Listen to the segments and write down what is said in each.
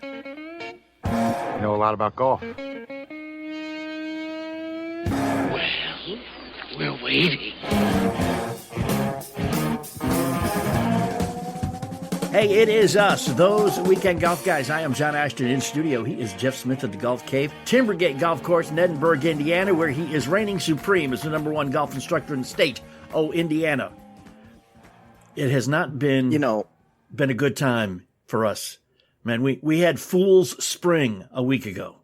You know a lot about golf. Well, we're waiting. Hey, it is us, those weekend golf guys. I am John Ashton in studio. He is Jeff Smith at the Golf Cave, Timbergate Golf Course in Edinburgh, Indiana, where he is reigning supreme as the #1 golf instructor in the state. Oh, Indiana. It has not been, been a good time for us. Man, we had Fool's Spring a week ago.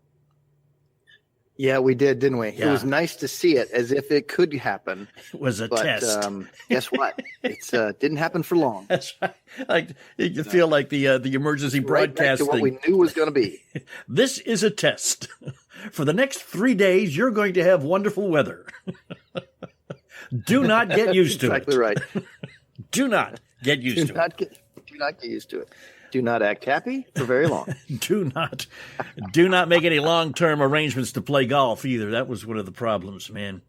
Yeah, we did, didn't we? Yeah. It was nice to see it as if it could happen. It was a test. Guess what? It didn't happen for long. That's right. Like you feel like the emergency Right back broadcast to what thing. we knew was going to be. This is a test. For the next 3 days, you're going to have wonderful weather. Do not get used to Exactly it. right. Do not get used to it. Do not get used to it. Do not act happy for very long. Do not make any long-term arrangements to play golf either. That was one of the problems, man.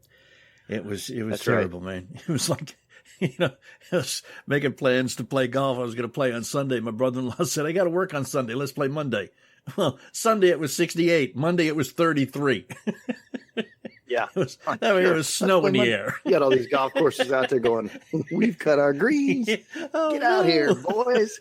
It was That's terrible, man. It was like, I was making plans to play golf. I was going to play on Sunday. My brother-in-law said, I got to work on Sunday. Let's play Monday. Well, Sunday it was 68. Monday it was 33. Yeah. It was snow in the air. You got all these golf courses out there going, we've cut our greens. Get out here, boys.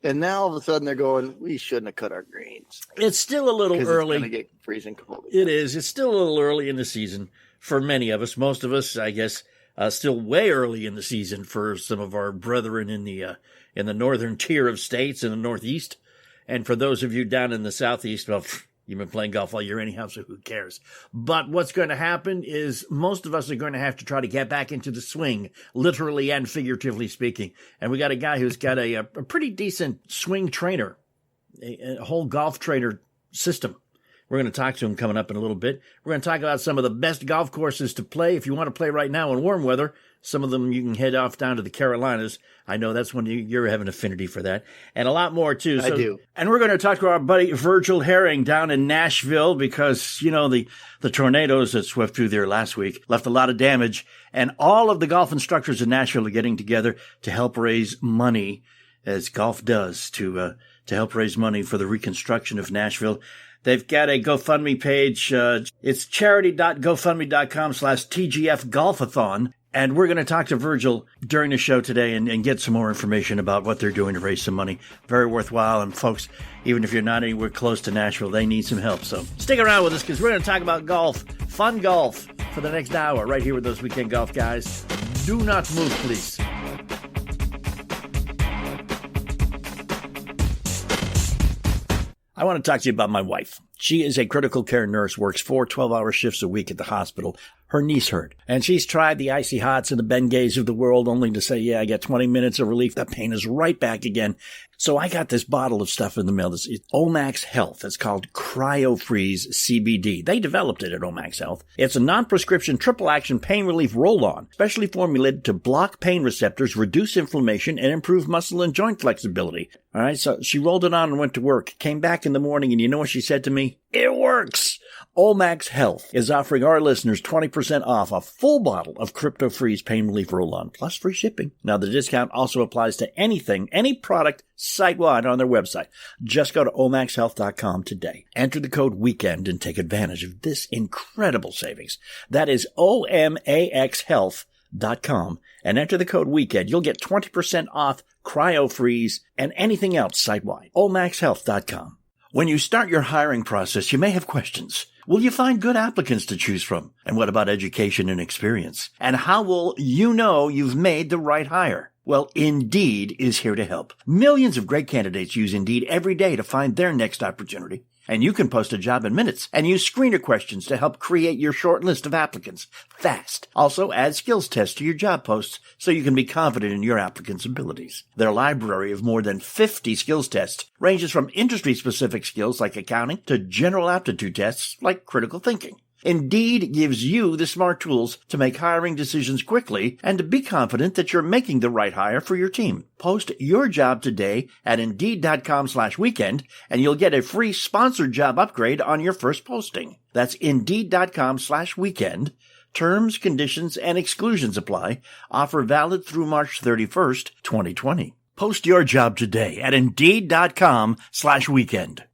And now all of a sudden they're going, we shouldn't have cut our greens. It's still a little early. It's going to get freezing cold. It is. It's still a little early in the season for many of us. Most of us, I guess, still way early in the season for some of our brethren in the northern tier of states in the Northeast. And for those of you down in the Southeast, well, you've been playing golf all year anyhow, so who cares? But what's going to happen is most of us are going to have to try to get back into the swing, literally and figuratively speaking. And we got a guy who's got a pretty decent swing trainer, a whole golf trainer system. We're going to talk to him coming up in a little bit. We're going to talk about some of the best golf courses to play. If you want to play right now in warm weather, some of them you can head off down to the Carolinas. I know that's when you're having affinity for that. And a lot more, too. I do. And we're going to talk to our buddy Virgil Herring down in Nashville because, the tornadoes that swept through there last week left a lot of damage. And all of the golf instructors in Nashville are getting together to help raise money, as golf does, to help raise money for the reconstruction of Nashville. They've got a GoFundMe page. It's charity.gofundme.com/TGF-Golfathon. And we're going to talk to Virgil during the show today and get some more information about what they're doing to raise some money. Very worthwhile. And folks, even if you're not anywhere close to Nashville, they need some help. So stick around with us because we're going to talk about golf, fun golf, for the next hour right here with those weekend golf guys. Do not move, please. I want to talk to you about my wife. She is a critical care nurse, works 4 12-hour shifts a week at the hospital. Her knee's hurt, and she's tried the Icy Hots and the Bengays of the world only to say, yeah, I get 20 minutes of relief. That pain is right back again. So I got this bottle of stuff in the mail. It's Omax Health. It's called CryoFreeze CBD. They developed it at Omax Health. It's a non-prescription triple-action pain relief roll-on, specially formulated to block pain receptors, reduce inflammation, and improve muscle and joint flexibility. All right, so she rolled it on and went to work, came back in the morning, and you know what she said to me? It works! Omax Health is offering our listeners 20% off a full bottle of CryptoFreeze Pain Relief Roll-On, plus free shipping. Now, the discount also applies to any product site-wide on their website. Just go to omaxhealth.com today. Enter the code WEEKEND and take advantage of this incredible savings. That is omaxhealth.com. And enter the code WEEKEND. You'll get 20% off CryoFreeze and anything else site-wide. omaxhealth.com. When you start your hiring process, you may have questions. Will you find good applicants to choose from? And what about education and experience? And how will you know you've made the right hire? Well, Indeed is here to help. Millions of great candidates use Indeed every day to find their next opportunity. And you can post a job in minutes and use screener questions to help create your short list of applicants fast. Also, add skills tests to your job posts so you can be confident in your applicant's abilities. Their library of more than 50 skills tests ranges from industry-specific skills like accounting to general aptitude tests like critical thinking. Indeed gives you the smart tools to make hiring decisions quickly and to be confident that you're making the right hire for your team. Post your job today at Indeed.com/weekend and you'll get a free sponsored job upgrade on your first posting. That's Indeed.com/weekend. Terms, conditions, and exclusions apply. Offer valid through March 31st, 2020. Post your job today at Indeed.com/weekend.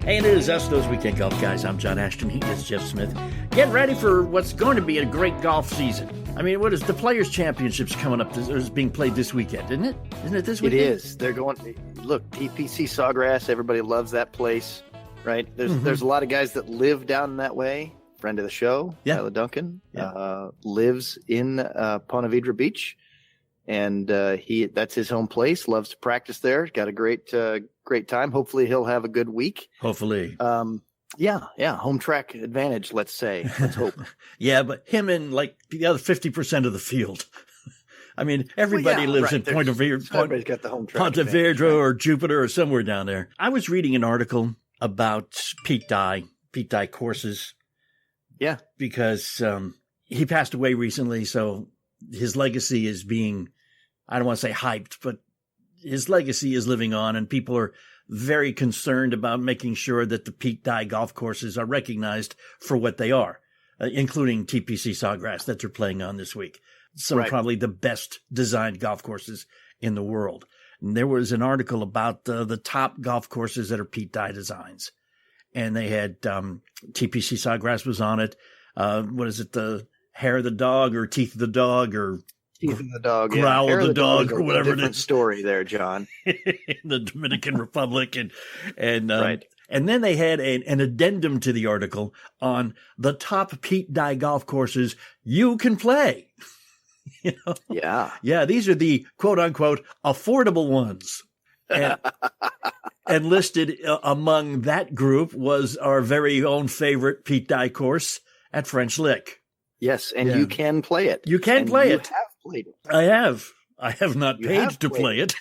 Hey, and it is us, those Weekend Golf Guys. I'm John Ashton. He is Jeff Smith. Get ready for what's going to be a great golf season. I mean, what is the Players' Championships coming up? Is being played this weekend, isn't it? Isn't it this weekend? It is. They're going. Look, TPC Sawgrass. Everybody loves that place, right? There's a lot of guys that live down that way. Friend of the show, Tyler Duncan, lives in Ponte Vedra Beach, and that's his home place. Loves to practice there. Got a great time. Hopefully, he'll have a good week. Hopefully. Home track advantage, let's say. Let's hope. Yeah, but him and like the other 50% of the field. I mean, everybody lives in Ponte Vedra or Jupiter or somewhere down there. I was reading an article about Pete Dye courses. Yeah. Because he passed away recently, so his legacy is being, I don't want to say hyped, but his legacy is living on, and people are very concerned about making sure that the Pete Dye golf courses are recognized for what they are, including TPC Sawgrass that they're playing on this week. Some of probably the best designed golf courses in the world. And there was an article about the top golf courses that are Pete Dye designs. And they had TPC Sawgrass was on it. What is it? The hair of the dog or teeth of the dog or teeth of the dog, growl of the dog or whatever it is. Story there, John. The Dominican Republic and then they had an addendum to the article on the top Pete Dye golf courses you can play. You know? Yeah. These are the quote unquote affordable ones. And listed among that group was our very own favorite Pete Dye course at French Lick. Yes, and you can play it. You can play it. You have played it. I have. I have not paid to play it.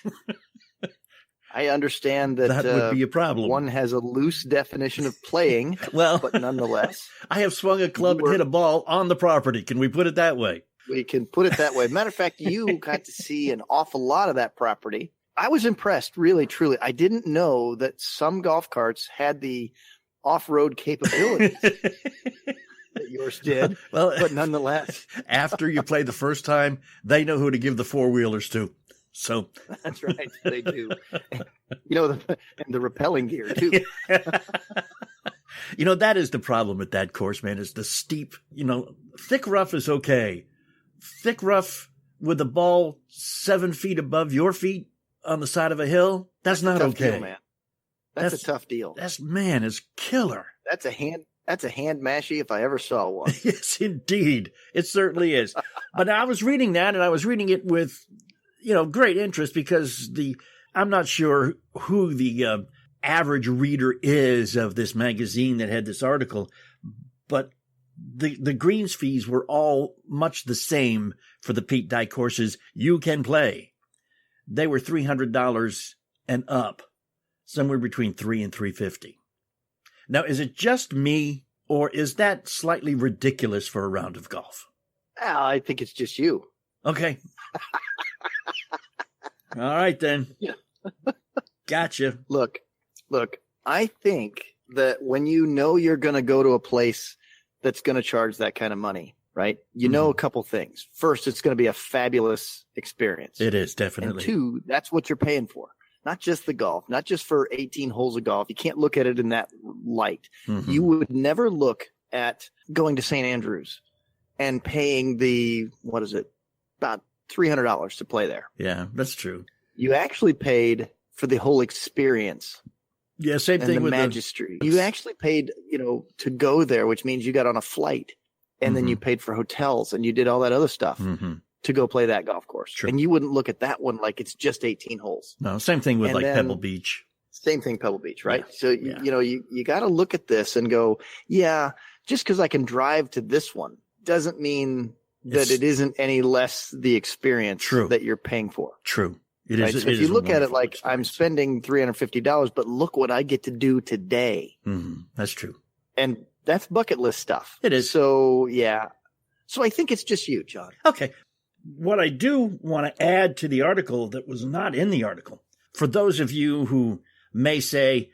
I understand that would be a problem. One has a loose definition of playing, but nonetheless. I have swung a club and hit a ball on the property. Can we put it that way? We can put it that way. Matter of fact, you got to see an awful lot of that property. I was impressed, really, truly. I didn't know that some golf carts had the off-road capabilities that yours did. Well, but nonetheless, after you play the first time, they know who to give the four-wheelers to. So that's right, they do. And the rappelling gear too. That is the problem with that course, man. Is the steep. Thick rough is okay. Thick rough with the ball 7 feet above your feet on the side of a hill, that's not okay. Deal, man. That's a tough deal. It's killer. That's a hand mashie if I ever saw one. Yes, indeed. It certainly is. But I was reading that, and I was reading it with, great interest because I'm not sure who the average reader is of this magazine that had this article, but the greens fees were all much the same for the Pete Dye courses you can play. They were $300 and up, somewhere between $300 and $350. Now, is it just me, or is that slightly ridiculous for a round of golf? I think it's just you. Okay. All right, then. Yeah. Gotcha. Look, I think that when you're going to go to a place that's going to charge that kind of money, right? A couple things. First, it's going to be a fabulous experience. It is, definitely. And two, that's what you're paying for. Not just the golf, not just for 18 holes of golf. You can't look at it in that light. Mm-hmm. You would never look at going to St. Andrews and paying about $300 to play there. Yeah, that's true. You actually paid for the whole experience. Yeah, same thing with the Magistry. You actually paid, to go there, which means you got on a flight. And then you paid for hotels and you did all that other stuff to go play that golf course. True. And you wouldn't look at that one like it's just 18 holes. No, same thing with Pebble Beach. Same thing, Pebble Beach, right? Yeah. So, you got to look at this and go, just because I can drive to this one doesn't mean that it isn't any less the experience that you're paying for. True. It right? is. So if you look at it like I'm spending $350, but look what I get to do today. Mm-hmm. That's true. And that's bucket list stuff. It is. So, yeah. So I think it's just you, John. Okay. What I do want to add to the article that was not in the article, for those of you who may say,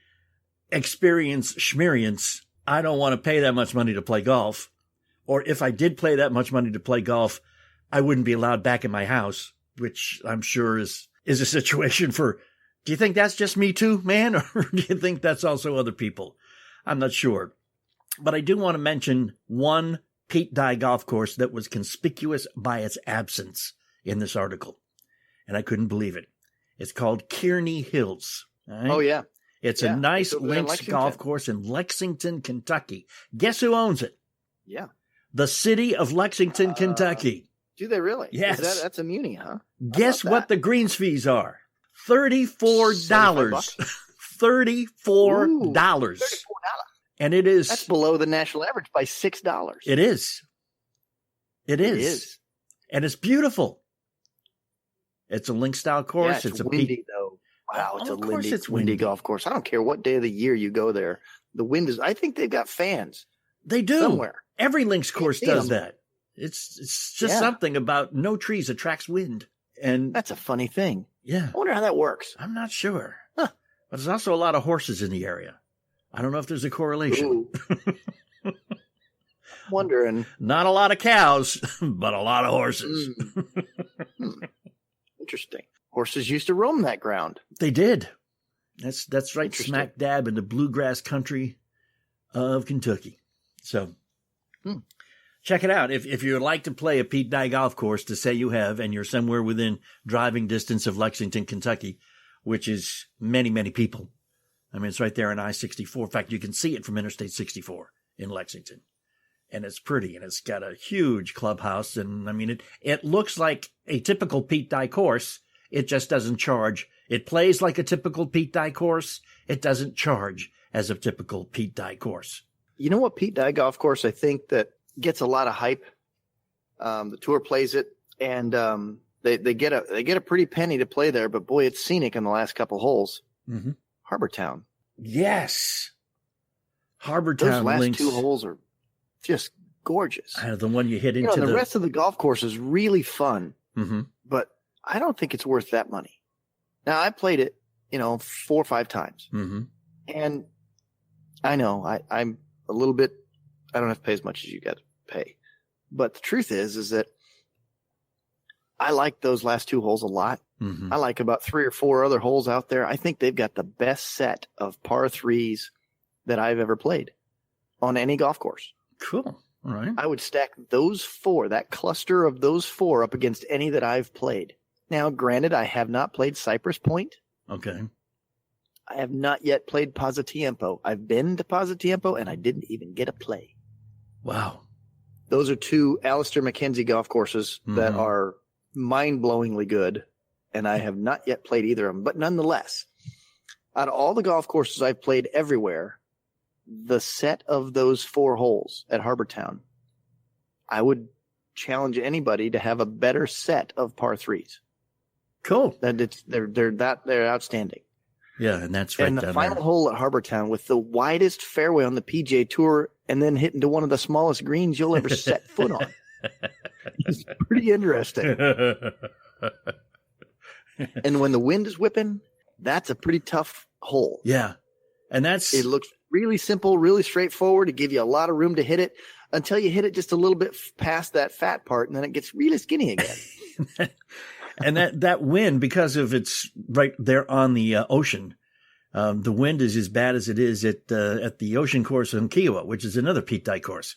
experience schmerience, I don't want to pay that much money to play golf. Or if I did pay that much money to play golf, I wouldn't be allowed back in my house, which I'm sure is a situation for, do you think that's just me too, man? Or do you think that's also other people? I'm not sure. But I do want to mention one Pete Dye golf course that was conspicuous by its absence in this article. And I couldn't believe it. It's called Kearney Hills. Right? Oh, yeah. It's a nice links golf course in Lexington, Kentucky. Guess who owns it? Yeah. The city of Lexington, Kentucky. Do they really? Yes. That's a muni, huh? Guess what the greens fees are? $34. $34. $34. And it is. That's below the national average by $6. It is. It is. And it's beautiful. It's a link style course. Yeah, it's windy, though. Wow, it's a windy golf course. I don't care what day of the year you go there. The wind is, I think they've got fans. They do. Somewhere. Every links course does that. It's just something about no trees attracts wind. And that's a funny thing. Yeah. I wonder how that works. I'm not sure. Huh. But there's also a lot of horses in the area. I don't know if there's a correlation. Wondering. Not a lot of cows, but a lot of horses. Interesting. Horses used to roam that ground. They did. That's right, smack dab in the bluegrass country of Kentucky. So check it out. If you would like to play a Pete Dye golf course to say you have, and you're somewhere within driving distance of Lexington, Kentucky, which is many, many people. I mean, it's right there on I-64. In fact, you can see it from Interstate 64 in Lexington. And it's pretty, and it's got a huge clubhouse. And I mean, it looks like a typical Pete Dye course. It just doesn't charge. It plays like a typical Pete Dye course. It doesn't charge as a typical Pete Dye course. You know what Pete Dye golf course I think that gets a lot of hype? The tour plays it, and they get a pretty penny to play there. But boy, it's scenic in the last couple holes. Mm-hmm. Harbortown. Yes. Harbortown. Those last links, 2 holes are just gorgeous. The one you hit into the rest of the golf course is really fun, but I don't think it's worth that money. Now, I played it, 4 or 5 times, and I know I'm a little bit. I don't have to pay as much as you got to pay, but the truth is that I like those last 2 holes a lot. I like about 3 or 4 other holes out there. I think they've got the best set of par 3s that I've ever played on any golf course. Cool. All right. I would stack those 4, that cluster of those 4 up against any that I've played. Now, granted, I have not played Cypress Point. Okay. I have not yet played Pasatiempo. I've been to Pasatiempo, and I didn't even get a play. Wow. Those are 2 Alistair McKenzie golf courses that are mind-blowingly good, and I have not yet played either of them. But nonetheless, out of all the golf courses I've played everywhere, the set of those 4 holes at Harbortown, I would challenge anybody to have a better set of par 3s. Cool. They're outstanding. Yeah, and that's right. And the final hole at Harbortown with the widest fairway on the PGA Tour, and then hitting to one of the smallest greens you'll ever set foot on. It's pretty interesting. And when the wind is whipping, that's a pretty tough hole. Yeah. And it looks really simple, really straightforward. To give you a lot of room to hit it until you hit it just a little bit past that fat part, and then it gets really skinny again. And that wind, because of it's right there on the ocean, the wind is as bad as it is at the ocean course in Kiowa, which is another Pete Dye course.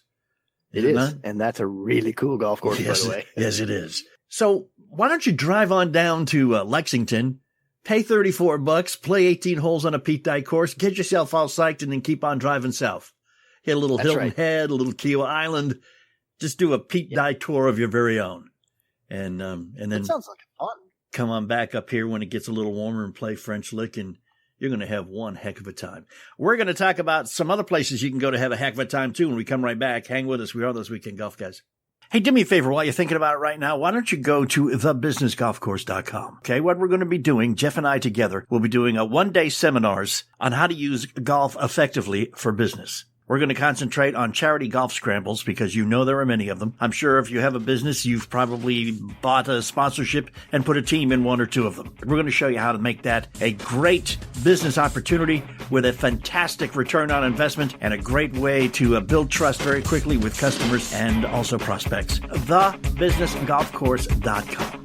It is, and that's a really cool golf course, by the way. Yes, it is. So why don't you drive on down to Lexington, pay $34, play 18 holes on a Pete Dye course, get yourself all psyched, and then keep on driving south. Hit a little Hilton Head, a little Kiowa Island. Just do a Pete Dye tour of your very own. And then that sounds like fun. Come on back up here when it gets a little warmer and play French Lick, and you're going to have one heck of a time. We're going to talk about some other places you can go to have a heck of a time, too, when we come right back. Hang with us. We are those Weekend Golf Guys. Hey, do me a favor while you're thinking about it right now. Why don't you go to thebusinessgolfcourse.com? Okay, what we're going to be doing, Jeff and I together, we'll be doing a one-day seminars on how to use golf effectively for business. We're going to concentrate on charity golf scrambles because you know there are many of them. I'm sure if you have a business, you've probably bought a sponsorship and put a team in 1 or 2 of them. We're going to show you how to make that a great business opportunity with a fantastic return on investment and a great way to build trust very quickly with customers and also prospects. TheBusinessGolfCourse.com.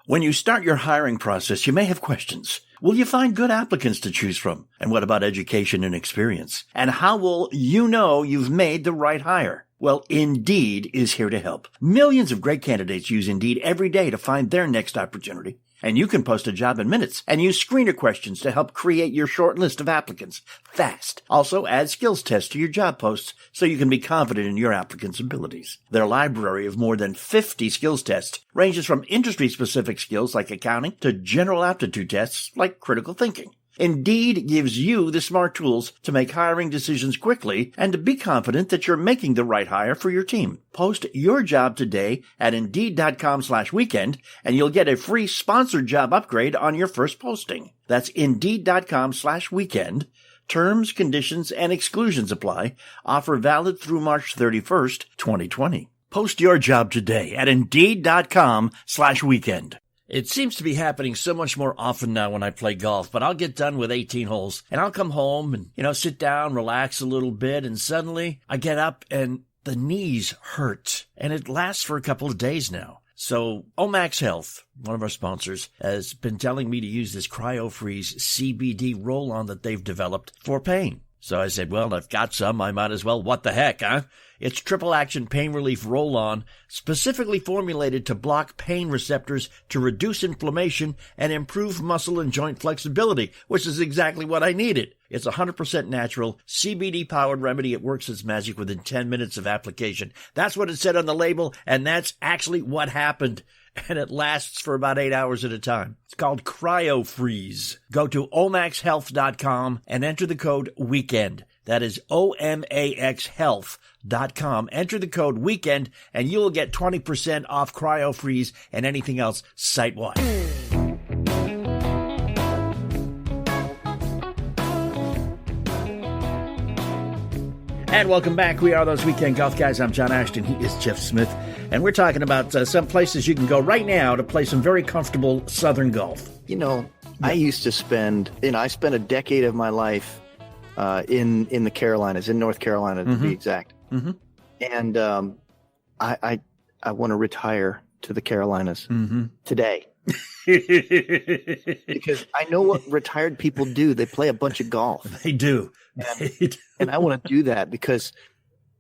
When you start your hiring process, you may have questions. Will you find good applicants to choose from? And what about education and experience? And how will you know you've made the right hire? Well, Indeed is here to help. Millions of great candidates use Indeed every day to find their next opportunity. And you can post a job in minutes and use screener questions to help create your short list of applicants fast. Also, add skills tests to your job posts so you can be confident in your applicant's abilities. Their library of more than 50 skills tests ranges from industry-specific skills like accounting to general aptitude tests like critical thinking. Indeed gives you the smart tools to make hiring decisions quickly and to be confident that you're making the right hire for your team. Post your job today at Indeed.com/weekend and you'll get a free sponsored job upgrade on your first posting. That's Indeed.com/weekend. Terms, conditions, and exclusions apply. Offer valid through March 31st, 2020. Post your job today at Indeed.com/weekend. It seems to be happening so much more often now when I play golf, but I'll get done with 18 holes and I'll come home and, sit down, relax a little bit, and suddenly I get up and the knees hurt, and it lasts for a couple of days now. So Omax Health, one of our sponsors, has been telling me to use this CryoFreeze CBD roll-on that they've developed for pain. So I said, well, I've got some, I might as well. What the heck, huh? It's triple action pain relief roll-on, specifically formulated to block pain receptors to reduce inflammation and improve muscle and joint flexibility, which is exactly what I needed. It's 100% natural, CBD-powered remedy. It works its magic within 10 minutes of application. That's what it said on the label, and that's actually what happened. And it lasts for about 8 hours at a time. It's called CryoFreeze. Go to omaxhealth.com and enter the code WEEKEND. That is omaxhealth.com. Enter the code WEEKEND and you will get 20% off CryoFreeze and anything else site-wide. And welcome back. We are those Weekend Golf Guys. I'm John Ashton. He is Jeff Smith. And we're talking about some places you can go right now to play some very comfortable Southern golf. I used to spend, I spent a decade of my life in the Carolinas, in North Carolina to be exact. Mm-hmm. And I want to retire to the Carolinas today. Because I know what retired people do. They play a bunch of golf. They do. And I want to do that because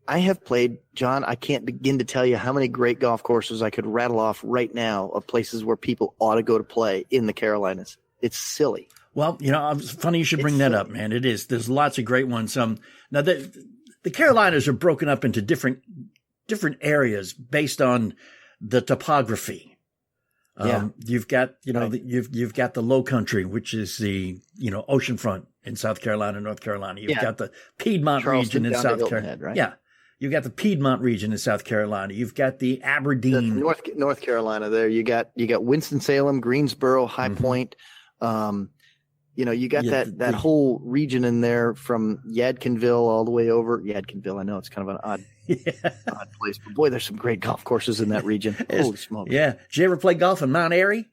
I have played, John, I can't begin to tell you how many great golf courses I could rattle off right now of places where people ought to go to play in the Carolinas. It's silly. Well, it's funny you should bring that up, man. It is. There's lots of great ones. Now, the Carolinas are broken up into different areas based on the topography. You've got, you've got the Low Country, which is the, oceanfront in South Carolina, North Carolina. You've got the Piedmont region in South Carolina. Right? Yeah. You've got the Piedmont region in South Carolina. You've got the Aberdeen. North Carolina there. You got Winston-Salem, Greensboro, High Point. You got that whole region in there from Yadkinville all the way over. Yadkinville, I know it's kind of an odd place, but boy, there's some great golf courses in that region. Holy smokes! Yeah, did you ever play golf in Mount Airy?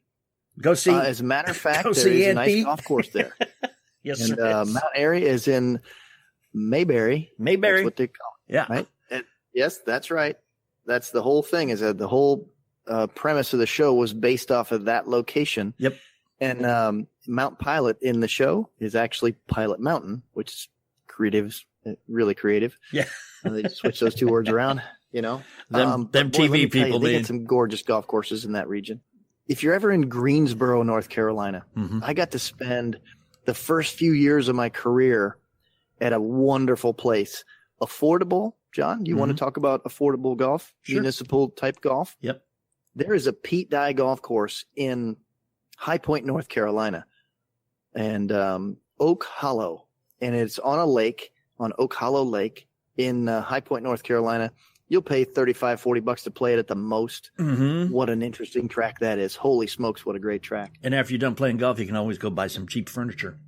Go see. As a matter of fact, there is a nice golf course there. Yes, and Mount Airy is in Mayberry. Mayberry, that's what they call it. Yeah, right. And yes, that's right. That's the whole thing. Is that the whole premise of the show was based off of that location. Yep. And Mount Pilot in the show is actually Pilot Mountain, which is creative, really creative. Yeah. They just switch those two words around, Them TV people, they get some gorgeous golf courses in that region. If you're ever in Greensboro, North Carolina, I got to spend the first few years of my career at a wonderful place. Affordable, John, you want to talk about affordable golf, municipal type golf? Yep. There is a Pete Dye golf course in High Point, North Carolina, and Oak Hollow, and it's on a lake, on Oak Hollow Lake in High Point, North Carolina. You'll pay $35-$40 to play it at the most. What an interesting track that is. Holy smokes, what a great track. And after you're done playing golf, you can always go buy some cheap furniture.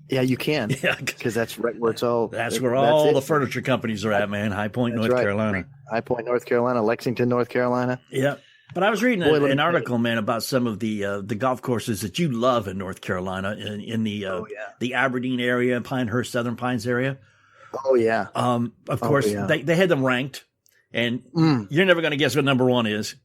Yeah, you can. Yeah, because that's right where it's all. That's where all the furniture companies are at, man. High Point, North Carolina. High Point, North Carolina, Lexington, North Carolina. Yeah. But I was reading an article, man, about some of the golf courses that you love in North Carolina, in the Aberdeen area, Pinehurst, Southern Pines area. Oh, yeah. Of course, they had them ranked, and you're never going to guess what number one is.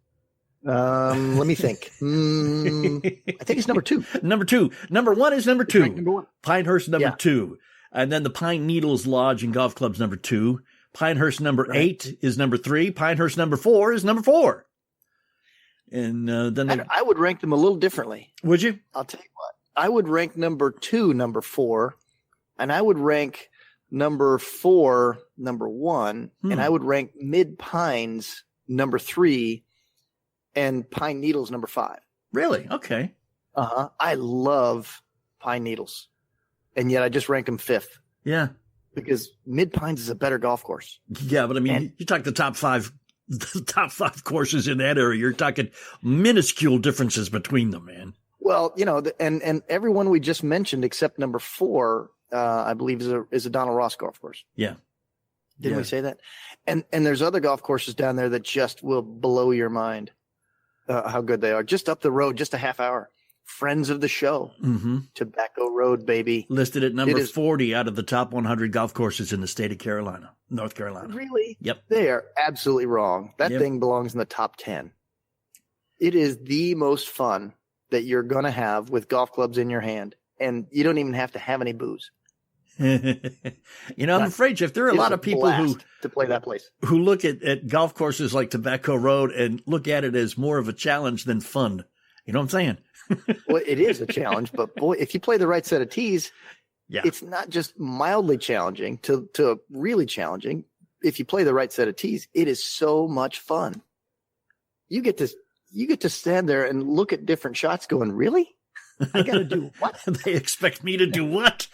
Let me think. I think it's number 2. Number 2. Number 1 is number 2. Number 1. Pinehurst number 2. And then the Pine Needles Lodge and Golf Club's number 2. Pinehurst number 8 is number 3. Pinehurst number 4 is number 4. And then I would rank them a little differently. Would you? I'll tell you what. I would rank number 2 number 4, and I would rank number 4 number 1, and I would rank Mid Pines number 3 and Pine Needles number 5. Really? Okay. I love Pine Needles, and yet I just rank them 5th. Yeah. Because Mid Pines is a better golf course. Yeah, but I mean, you talk the top 5 courses in that area. You're talking minuscule differences between them, man. Well, and everyone we just mentioned except number 4, I believe is a Donald Ross golf course. Yeah. Didn't we say that? And there's other golf courses down there that just will blow your mind. How good they are. Just up the road, just a half hour. Friends of the show. Mm-hmm. Tobacco Road, baby. Listed at number 40 out of the top 100 golf courses in the state of North Carolina. Really? Yep. They are absolutely wrong. That thing belongs in the top 10. It is the most fun that you're going to have with golf clubs in your hand. And you don't even have to have any booze. I'm afraid, Jeff, there are a lot of people who to play that place who look at golf courses like Tobacco Road and look at it as more of a challenge than fun. You know what I'm saying? Well, it is a challenge, but boy, if you play the right set of tees, it's not just mildly challenging to really challenging. If you play the right set of tees, it is so much fun. You get to stand there and look at different shots going, really? I got to do what? They expect me to do what?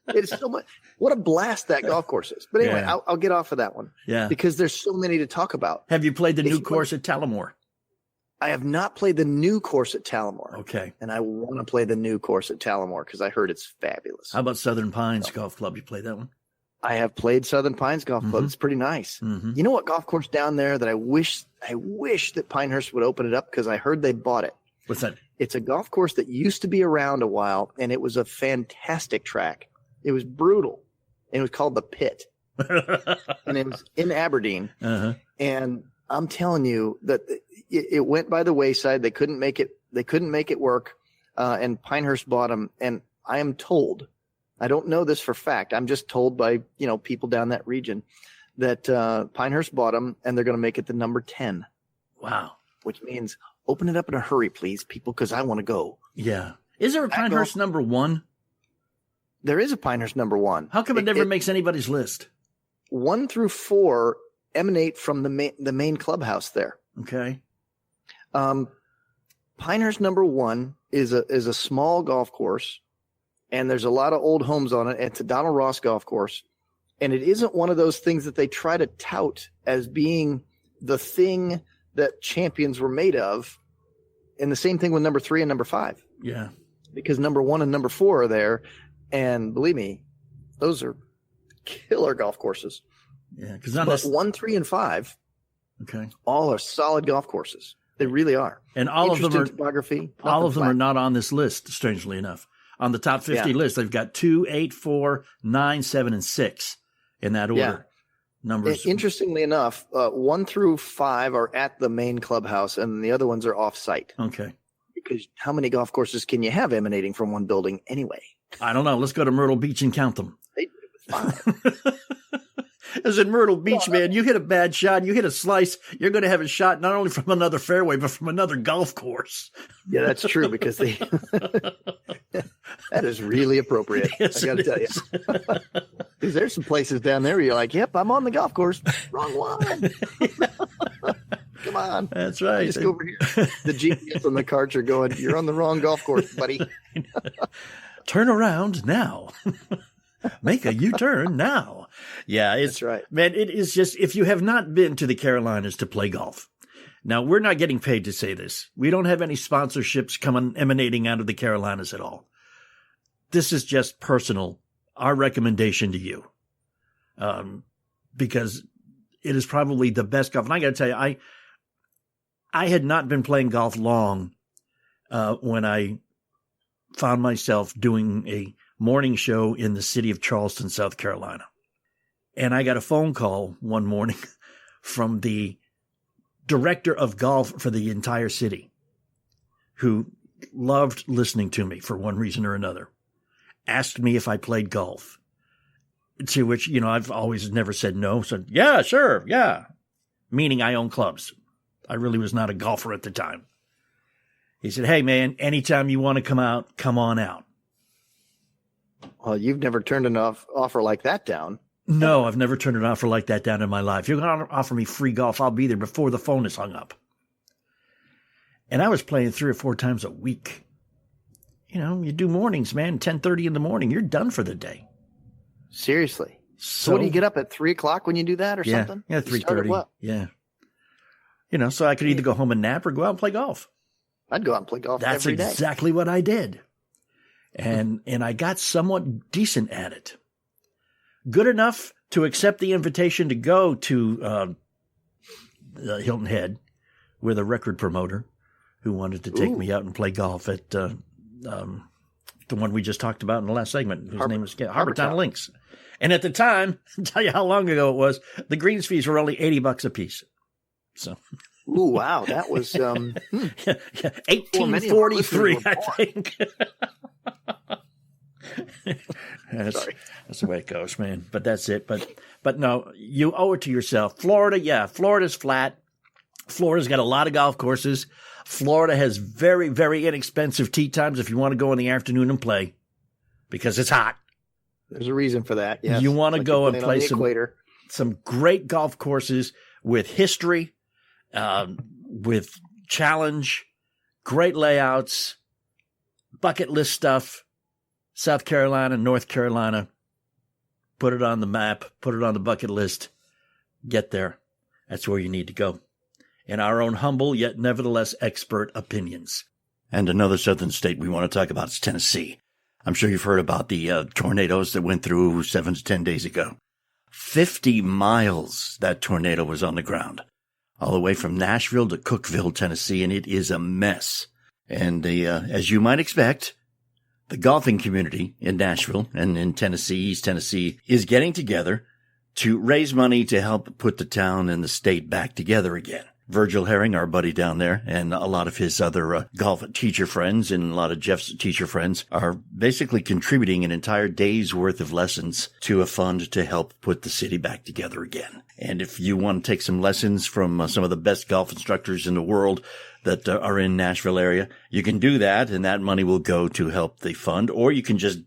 It's so much. What a blast that golf course is. But anyway, I'll get off of that one. Yeah. Because there's so many to talk about. Have you played the new course at Tullamore? I have not played the new course at Tullamore. Okay. And I want to play the new course at Tullamore because I heard it's fabulous. How about Southern Pines Golf Club? You played that one? I have played Southern Pines Golf Club. It's pretty nice. Mm-hmm. You know what golf course down there that I wish that Pinehurst would open it up because I heard they bought it. What's that? It's a golf course that used to be around a while, and it was a fantastic track. It was brutal, and it was called the Pit, and it was in Aberdeen. Uh-huh. And I'm telling you that it went by the wayside. They couldn't make it. They couldn't make it work, and Pinehurst bought them. And I am told, I don't know this for fact. I'm just told by people down that region that Pinehurst bought them, and they're going to make it the number 10. Wow, which means open it up in a hurry, please, people, because I want to go. Yeah. Is there a Pinehurst number 1? There is a Pinehurst number 1. How come it never makes anybody's list? 1 through 4 emanate from the main clubhouse there. Okay. Pinehurst number 1 is a small golf course, and there's a lot of old homes on it. It's a Donald Ross golf course, and it isn't one of those things that they try to tout as being the thing that champions were made of. And the same thing with number 3 and number 5. Yeah. Because number 1 and number 4 are there. And believe me, those are killer golf courses. Yeah. Because 1, 3, and 5. Okay. All are solid golf courses. They really are. And all of them are topography. All of them are not on this list, strangely enough. On the top 50 list, they've got 2, 8, 4, 9, 7, and 6 in that order. Yeah. Numbers. Interestingly enough, 1 through 5 are at the main clubhouse, and the other ones are off-site. Okay. Because how many golf courses can you have emanating from one building anyway? I don't know. Let's go to Myrtle Beach and count them. They do it fine. As in Myrtle Beach, man, you hit a bad shot, you hit a slice, you're going to have a shot not only from another fairway, but from another golf course. Yeah, that's true because that is really appropriate. Yes, I got to tell you. Because there's some places down there where you're like, yep, I'm on the golf course. Wrong one. Come on. That's right. Just go over here. The GPS on the carts are going, you're on the wrong golf course, buddy. Turn around now. Make a U-turn now. Yeah, that's right. Man, it is just, if you have not been to the Carolinas to play golf. Now, we're not getting paid to say this. We don't have any sponsorships emanating out of the Carolinas at all. This is just personal, our recommendation to you. Because it is probably the best golf. And I got to tell you, I had not been playing golf long when I found myself doing a morning show in the city of Charleston, South Carolina. And I got a phone call one morning from the director of golf for the entire city, who loved listening to me for one reason or another, asked me if I played golf. To which, I've always never said no. Said, yeah, sure, yeah. Meaning I own clubs. I really was not a golfer at the time. He said, hey, man, anytime you want to come out, come on out. Well, you've never turned an offer like that down. No, I've never turned an offer like that down in my life. You're going to offer me free golf, I'll be there before the phone is hung up. And I was playing 3 or 4 times a week. You do mornings, man, 10:30 in the morning. You're done for the day. Seriously. So what do you get up at 3 o'clock when you do that or something? Yeah, 3:30. Yeah. So I could either go home and nap or go out and play golf. I'd go out and play golf every day. That's exactly what I did. And I got somewhat decent at it. Good enough to accept the invitation to go to Hilton Head with a record promoter who wanted to take me out and play golf at the one we just talked about in the last segment, whose name was Harbortown Links. And at the time, I'll tell you how long ago it was, the greens fees were only $80 a piece. So, ooh, wow, that was 1843, I think. That's the way it goes, man. But that's it. But no, you owe it to yourself. Florida, Florida's flat. Florida's got a lot of golf courses. Florida has very, very inexpensive tee times if you want to go in the afternoon and play because it's hot. There's a reason for that. Yes. You want to go and play some great golf courses with history, with challenge, great layouts, bucket list stuff. South Carolina, North Carolina, put it on the map, put it on the bucket list, get there. That's where you need to go. In our own humble, yet nevertheless expert opinions. And another southern state we want to talk about is Tennessee. I'm sure you've heard about the tornadoes that went through 7 to 10 days ago. 50 miles that tornado was on the ground, all the way from Nashville to Cookeville, Tennessee, and it is a mess. And as you might expect, the golfing community in Nashville and in Tennessee, East Tennessee, is getting together to raise money to help put the town and the state back together again. Virgil Herring, our buddy down there, and a lot of his other golf teacher friends and a lot of Jeff's teacher friends are basically contributing an entire day's worth of lessons to a fund to help put the city back together again. And if you want to take some lessons from some of the best golf instructors in the world that are in Nashville area, you can do that, and that money will go to help the fund, or you can just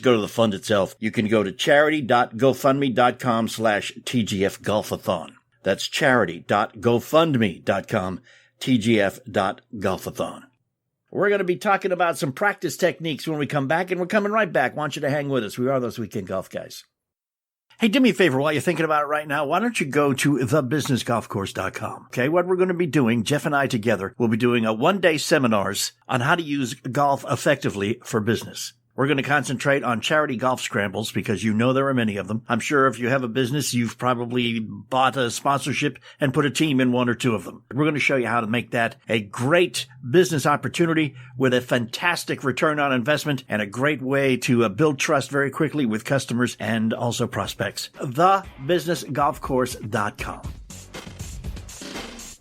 go to the fund itself. You can go to charity.gofundme.com/TGFGolfathon. That's charity.gofundme.com, TGF.golfathon. We're going to be talking about some practice techniques when we come back, and we're coming right back. I want you to hang with us. We are those weekend golf guys. Hey, do me a favor while you're thinking about it right now. Why don't you go to thebusinessgolfcourse.com? Okay, what we're going to be doing, Jeff and I together, will be doing a one-day seminars on how to use golf effectively for business. We're going to concentrate on charity golf scrambles because you know there are many of them. I'm sure if you have a business, you've probably bought a sponsorship and put a team in 1 or 2 of them. We're going to show you how to make that a great business opportunity with a fantastic return on investment and a great way to build trust very quickly with customers and also prospects. TheBusinessGolfCourse.com.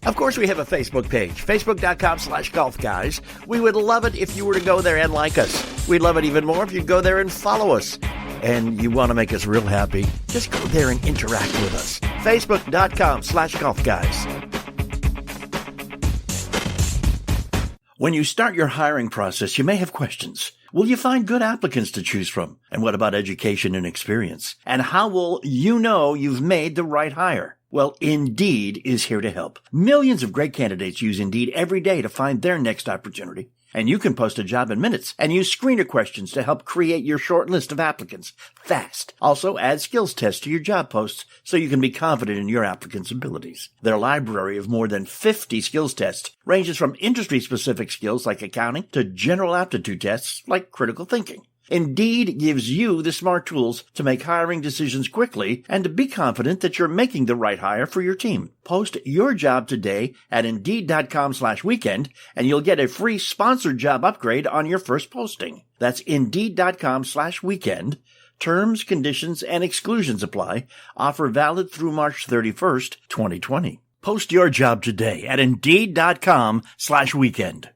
Of course, we have a Facebook page, facebook.com/golfguys. We would love it if you were to go there and like us. We'd love it even more if you'd go there and follow us. And you want to make us real happy, just go there and interact with us. Facebook.com/golfguys. When you start your hiring process, you may have questions. Will you find good applicants to choose from? And what about education and experience? And how will you know you've made the right hire? Well, Indeed is here to help. Millions of great candidates use Indeed every day to find their next opportunity. And you can post a job in minutes and use screener questions to help create your short list of applicants fast. Also, add skills tests to your job posts so you can be confident in your applicant's abilities. Their library of more than 50 skills tests ranges from industry-specific skills like accounting to general aptitude tests like critical thinking. Indeed gives you the smart tools to make hiring decisions quickly and to be confident that you're making the right hire for your team. Post your job today at Indeed.com/weekend and you'll get a free sponsored job upgrade on your first posting. That's Indeed.com/weekend. Terms, conditions, and exclusions apply. Offer valid through March 31st, 2020. Post your job today at Indeed.com/weekend.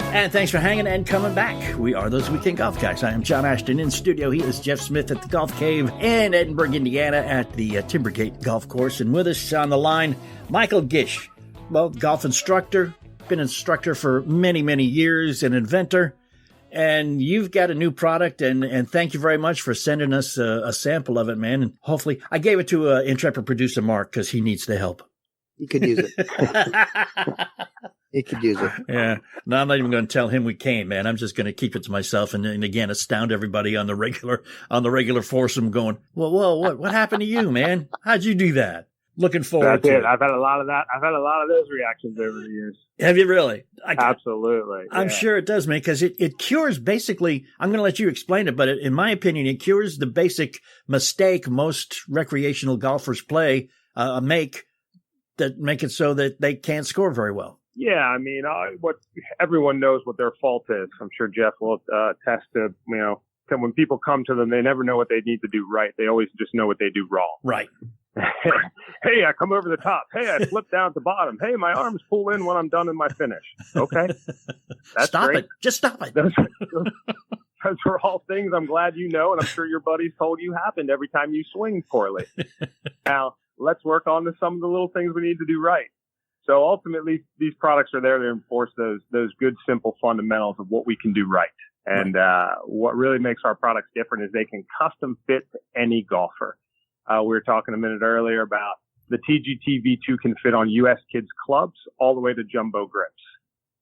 And thanks for hanging and coming back. We are those Weekend Golf Guys. I am John Ashton in studio. He is Jeff Smith at the Golf Cave in Edinburgh, Indiana at the Timbergate Golf Course. And with us on the line, Michael Gish, well, golf instructor, been instructor for many, many years, an inventor. And you've got a new product, and thank you very much for sending us a sample of it, man. And hopefully, I gave it to intrepid producer Mark because he needs the help. He could use it. He could use it. Yeah. No, I'm not even going to tell him we came, man. I'm just going to keep it to myself and again astound everybody on the regular foursome going, whoa, what happened to you, man? How'd you do that? Looking forward to it. I've had a lot of that. I've had a lot of those reactions over the years. Have you really? Absolutely. I'm sure it does, man, because it cures basically, I'm going to let you explain it, but in my opinion, it cures the basic mistake most recreational golfers make it so that they can't score very well. Yeah, I mean, what everyone knows what their fault is. I'm sure Jeff will attest to, when people come to them, they never know what they need to do right. They always just know what they do wrong. Right. Hey, I come over the top. Hey, I flip down at the bottom. Hey, my arms pull in when I'm done in my finish. Okay. That's stop great. it. Just stop it. Those are all things I'm glad you know, and I'm sure your buddies told you happened every time you swing poorly. Now, let's work on some of the little things we need to do right. So ultimately, these products are there to enforce those good, simple fundamentals of what we can do right. And what really makes our products different is they can custom fit to any golfer. We were talking a minute earlier about the TGT V2 can fit on U.S. kids clubs all the way to jumbo grips.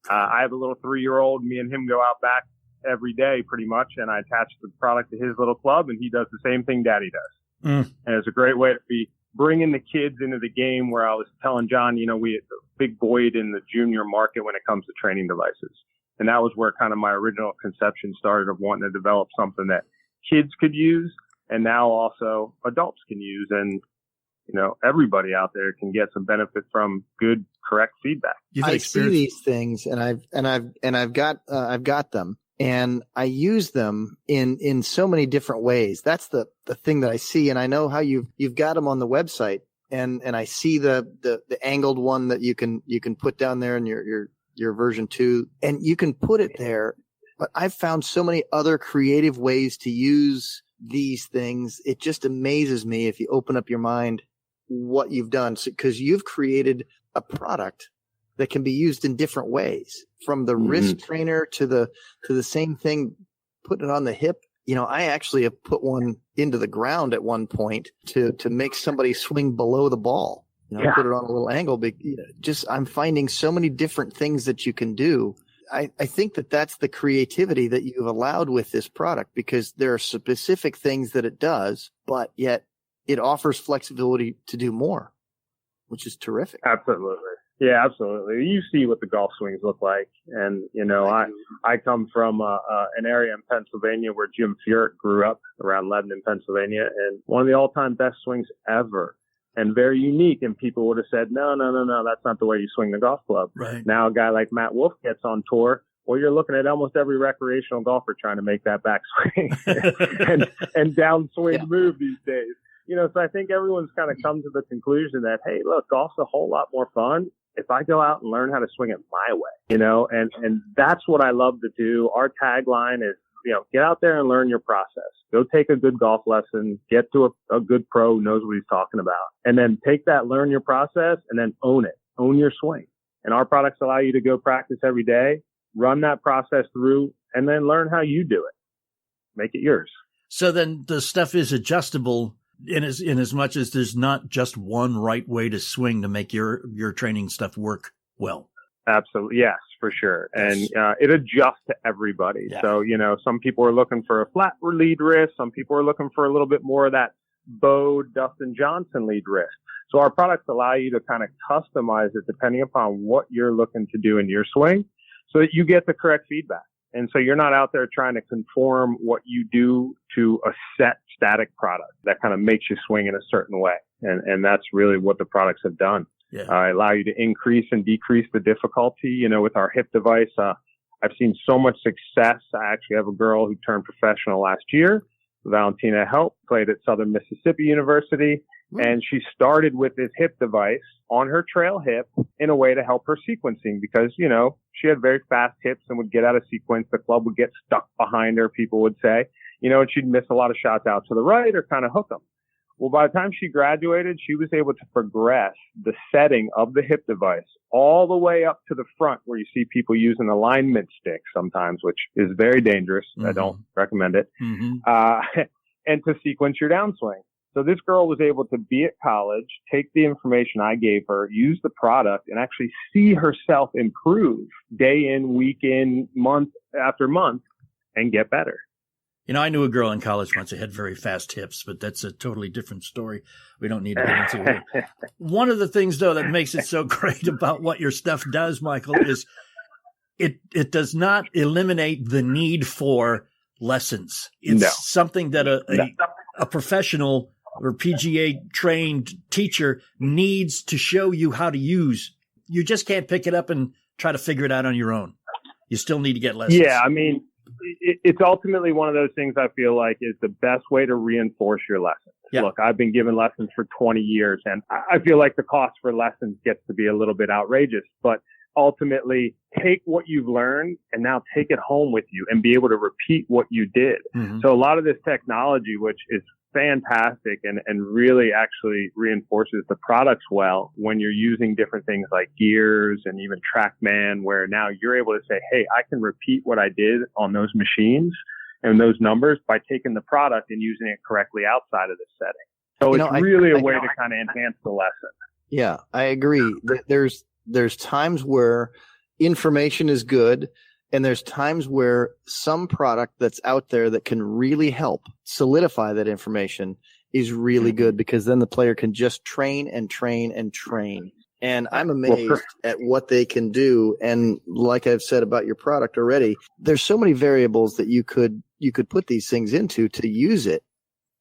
I have a little 3-year-old. Me and him go out back every day pretty much, and I attach the product to his little club, and he does the same thing Daddy does. And it's a great way to be bringing the kids into the game, where I was telling John, we had a big void in the junior market when it comes to training devices. And that was where kind of my original conception started, of wanting to develop something that kids could use and now also adults can use. And, everybody out there can get some benefit from good, correct feedback. I see these things and I've got them. And I use them in so many different ways. That's the thing that I see. And I know how you've got them on the website. And I see the angled one that you can put down there in your version 2, and you can put it there. But I've found so many other creative ways to use these things. It just amazes me, if you open up your mind, what you've done. Because you've created a product that can be used in different ways, from the wrist trainer to the same thing, putting it on the hip. I actually have put one into the ground at one point to make somebody swing below the ball. Put it on a little angle. But I'm finding so many different things that you can do. I think that's the creativity that you've allowed with this product, because there are specific things that it does, but yet it offers flexibility to do more, which is terrific. Absolutely. Yeah, absolutely. You see what the golf swings look like. And, I come from an area in Pennsylvania where Jim Furyk grew up, around Lebanon, Pennsylvania, and one of the all-time best swings ever, and very unique. And people would have said, no, that's not the way you swing the golf club. Right. Now a guy like Matt Wolf gets on tour. Well, you're looking at almost every recreational golfer trying to make that backswing and downswing move these days. So I think everyone's kind of come to the conclusion that, hey, look, golf's a whole lot more fun if I go out and learn how to swing it my way, and that's what I love to do. Our tagline is, get out there and learn your process. Go take a good golf lesson, get to a good pro who knows what he's talking about, and then take that, learn your process, and then own it. Own your swing. And our products allow you to go practice every day, run that process through, and then learn how you do it. Make it yours. So then the stuff is adjustable in as much as there's not just one right way to swing to make your training stuff work well. Absolutely. Yes, for sure. And it adjusts to everybody. Yeah. So, some people are looking for a flat lead wrist. Some people are looking for a little bit more of that Bo Dustin Johnson lead wrist. So our products allow you to kind of customize it depending upon what you're looking to do in your swing, so that you get the correct feedback. And so you're not out there trying to conform what you do to a set static product that kind of makes you swing in a certain way. And that's really what the products have done. Yeah. Allow you to increase and decrease the difficulty. With our hip device, I've seen so much success. I actually have a girl who turned professional last year. Valentina Help, played at Southern Mississippi University. And she started with this hip device on her trail hip in a way to help her sequencing because, you know, she had very fast hips and would get out of sequence. The club would get stuck behind her, people would say, you know, and she'd miss a lot of shots out to the right or kind of hook them. Well, by the time she graduated, she was able to progress the setting of the hip device all the way up to the front where you see people using alignment sticks sometimes, which is very dangerous. I don't recommend it. And to sequence your downswing. So this girl was able to be at college, take the information I gave her, use the product, and actually see herself improve day in, week in, month after month, and get better. You know, I knew a girl in college once who had very fast hips, but that's a totally different story we don't need to get into here. One of the things, though, that makes it so great about what your stuff does, Michael, is it does not eliminate the need for lessons. It's something that a professional or PGA trained teacher needs to show you how to use. You just can't pick it up and try to figure it out on your own. You still need to get lessons. Yeah, I mean, it's ultimately one of those things I feel like is the best way to reinforce your lessons. Yeah. Look, I've been giving lessons for 20 years and I feel like the cost for lessons gets to be a little bit outrageous, but ultimately take what you've learned and now take it home with you and be able to repeat what you did. So a lot of this technology, which is fantastic and really actually reinforces the products well when you're using different things like gears and even TrackMan, where now you're able to say, hey, I can repeat what I did on those machines and those numbers by taking the product and using it correctly outside of this setting. So it's really a way to kind of enhance the lesson. Yeah, I agree. There's times where information is good, and there's times where some product that's out there that can really help solidify that information is really good, because then the player can just train and train and train. And I'm amazed at what they can do. And like I've said about your product already, there's so many variables that you could put these things into to use it,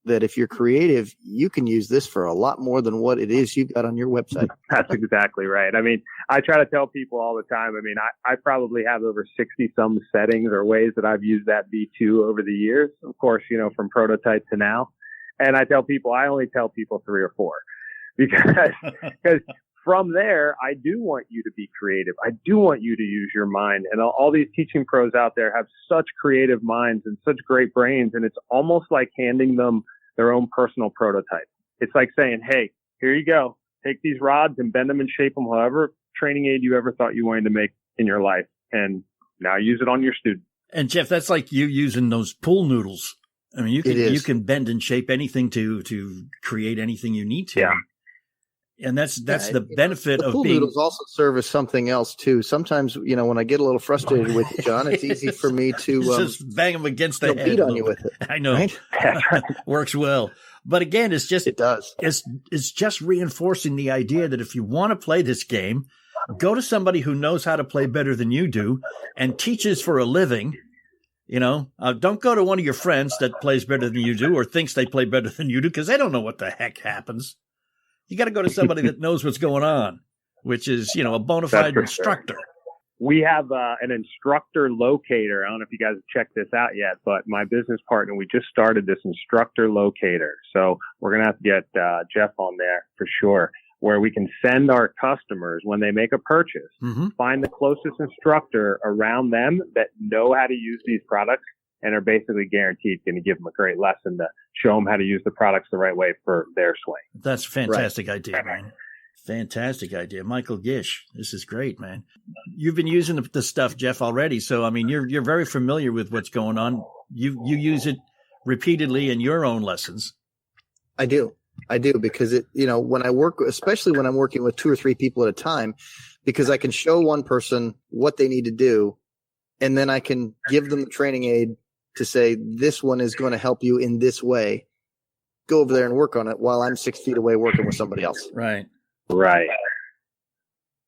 that if you're creative, you can use this for a lot more than what it is you've got on your website. That's exactly right. I mean, I try to tell people all the time, I mean, I probably have over 60 some settings or ways that I've used that V2 over the years, of course, you know, from prototype to now. And I only tell people 3 or 4 because from there, I do want you to be creative. I do want you to use your mind. And all these teaching pros out there have such creative minds and such great brains. And it's almost like handing them their own personal prototype. It's like saying, hey, here you go. Take these rods and bend them and shape them however training aid you ever thought you wanted to make in your life. And now use it on your student. And Jeff, that's like you using those pool noodles. I mean, you can bend and shape anything to create anything you need to. Yeah. And that's the benefit of pool being. Noodles also serve as something else too. Sometimes, you know, when I get a little frustrated with you, John, it's easy for me to just bang them against the head. Beat on you with it. I know, right? Works well. But again, it does. It's just reinforcing the idea that if you want to play this game, go to somebody who knows how to play better than you do and teaches for a living. You know, don't go to one of your friends that plays better than you do or thinks they play better than you do, because they don't know what the heck happens. You got to go to somebody that knows what's going on, which is, you know, a bona fide instructor. Sure. We have an instructor locator. I don't know if you guys have checked this out yet, but my business partner, we just started this instructor locator. So we're going to have to get Jeff on there for sure, where we can send our customers, when they make a purchase, find the closest instructor around them that know how to use these products and are basically guaranteed going to give them a great lesson to show them how to use the products the right way for their swing. That's a fantastic idea, man. Fantastic idea. Michael Gish, this is great, man. You've been using the stuff, Jeff, already. So, I mean, you're very familiar with what's going on. You use it repeatedly in your own lessons. I do because it, you know, when I work, especially when I'm working with 2 or 3 people at a time, because I can show one person what they need to do, and then I can give them the training aid to say, this one is going to help you in this way. Go over there and work on it while I'm 6 feet away working with somebody else. Right.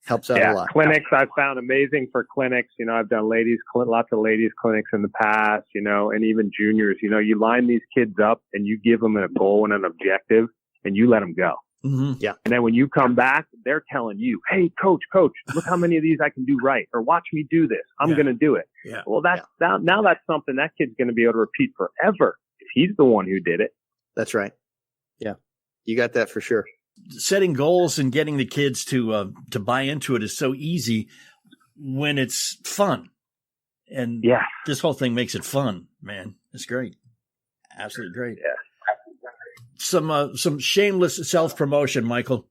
Helps out a lot. Clinics I've found amazing for clinics. You know, I've done lots of ladies clinics in the past, you know, and even juniors. You know, you line these kids up and you give them a goal and an objective and you let them go. Mm-hmm. Yeah. And then when you come back, they're telling you, hey, coach, look how many of these I can do right. Or watch me do this. I'm going to do it. Yeah. Well, now that's something that kid's going to be able to repeat forever if he's the one who did it. That's right. Yeah. You got that for sure. Setting goals and getting the kids to buy into it is so easy when it's fun. And this whole thing makes it fun, man. It's great. Absolutely great. Yeah. Some shameless self-promotion, Michael.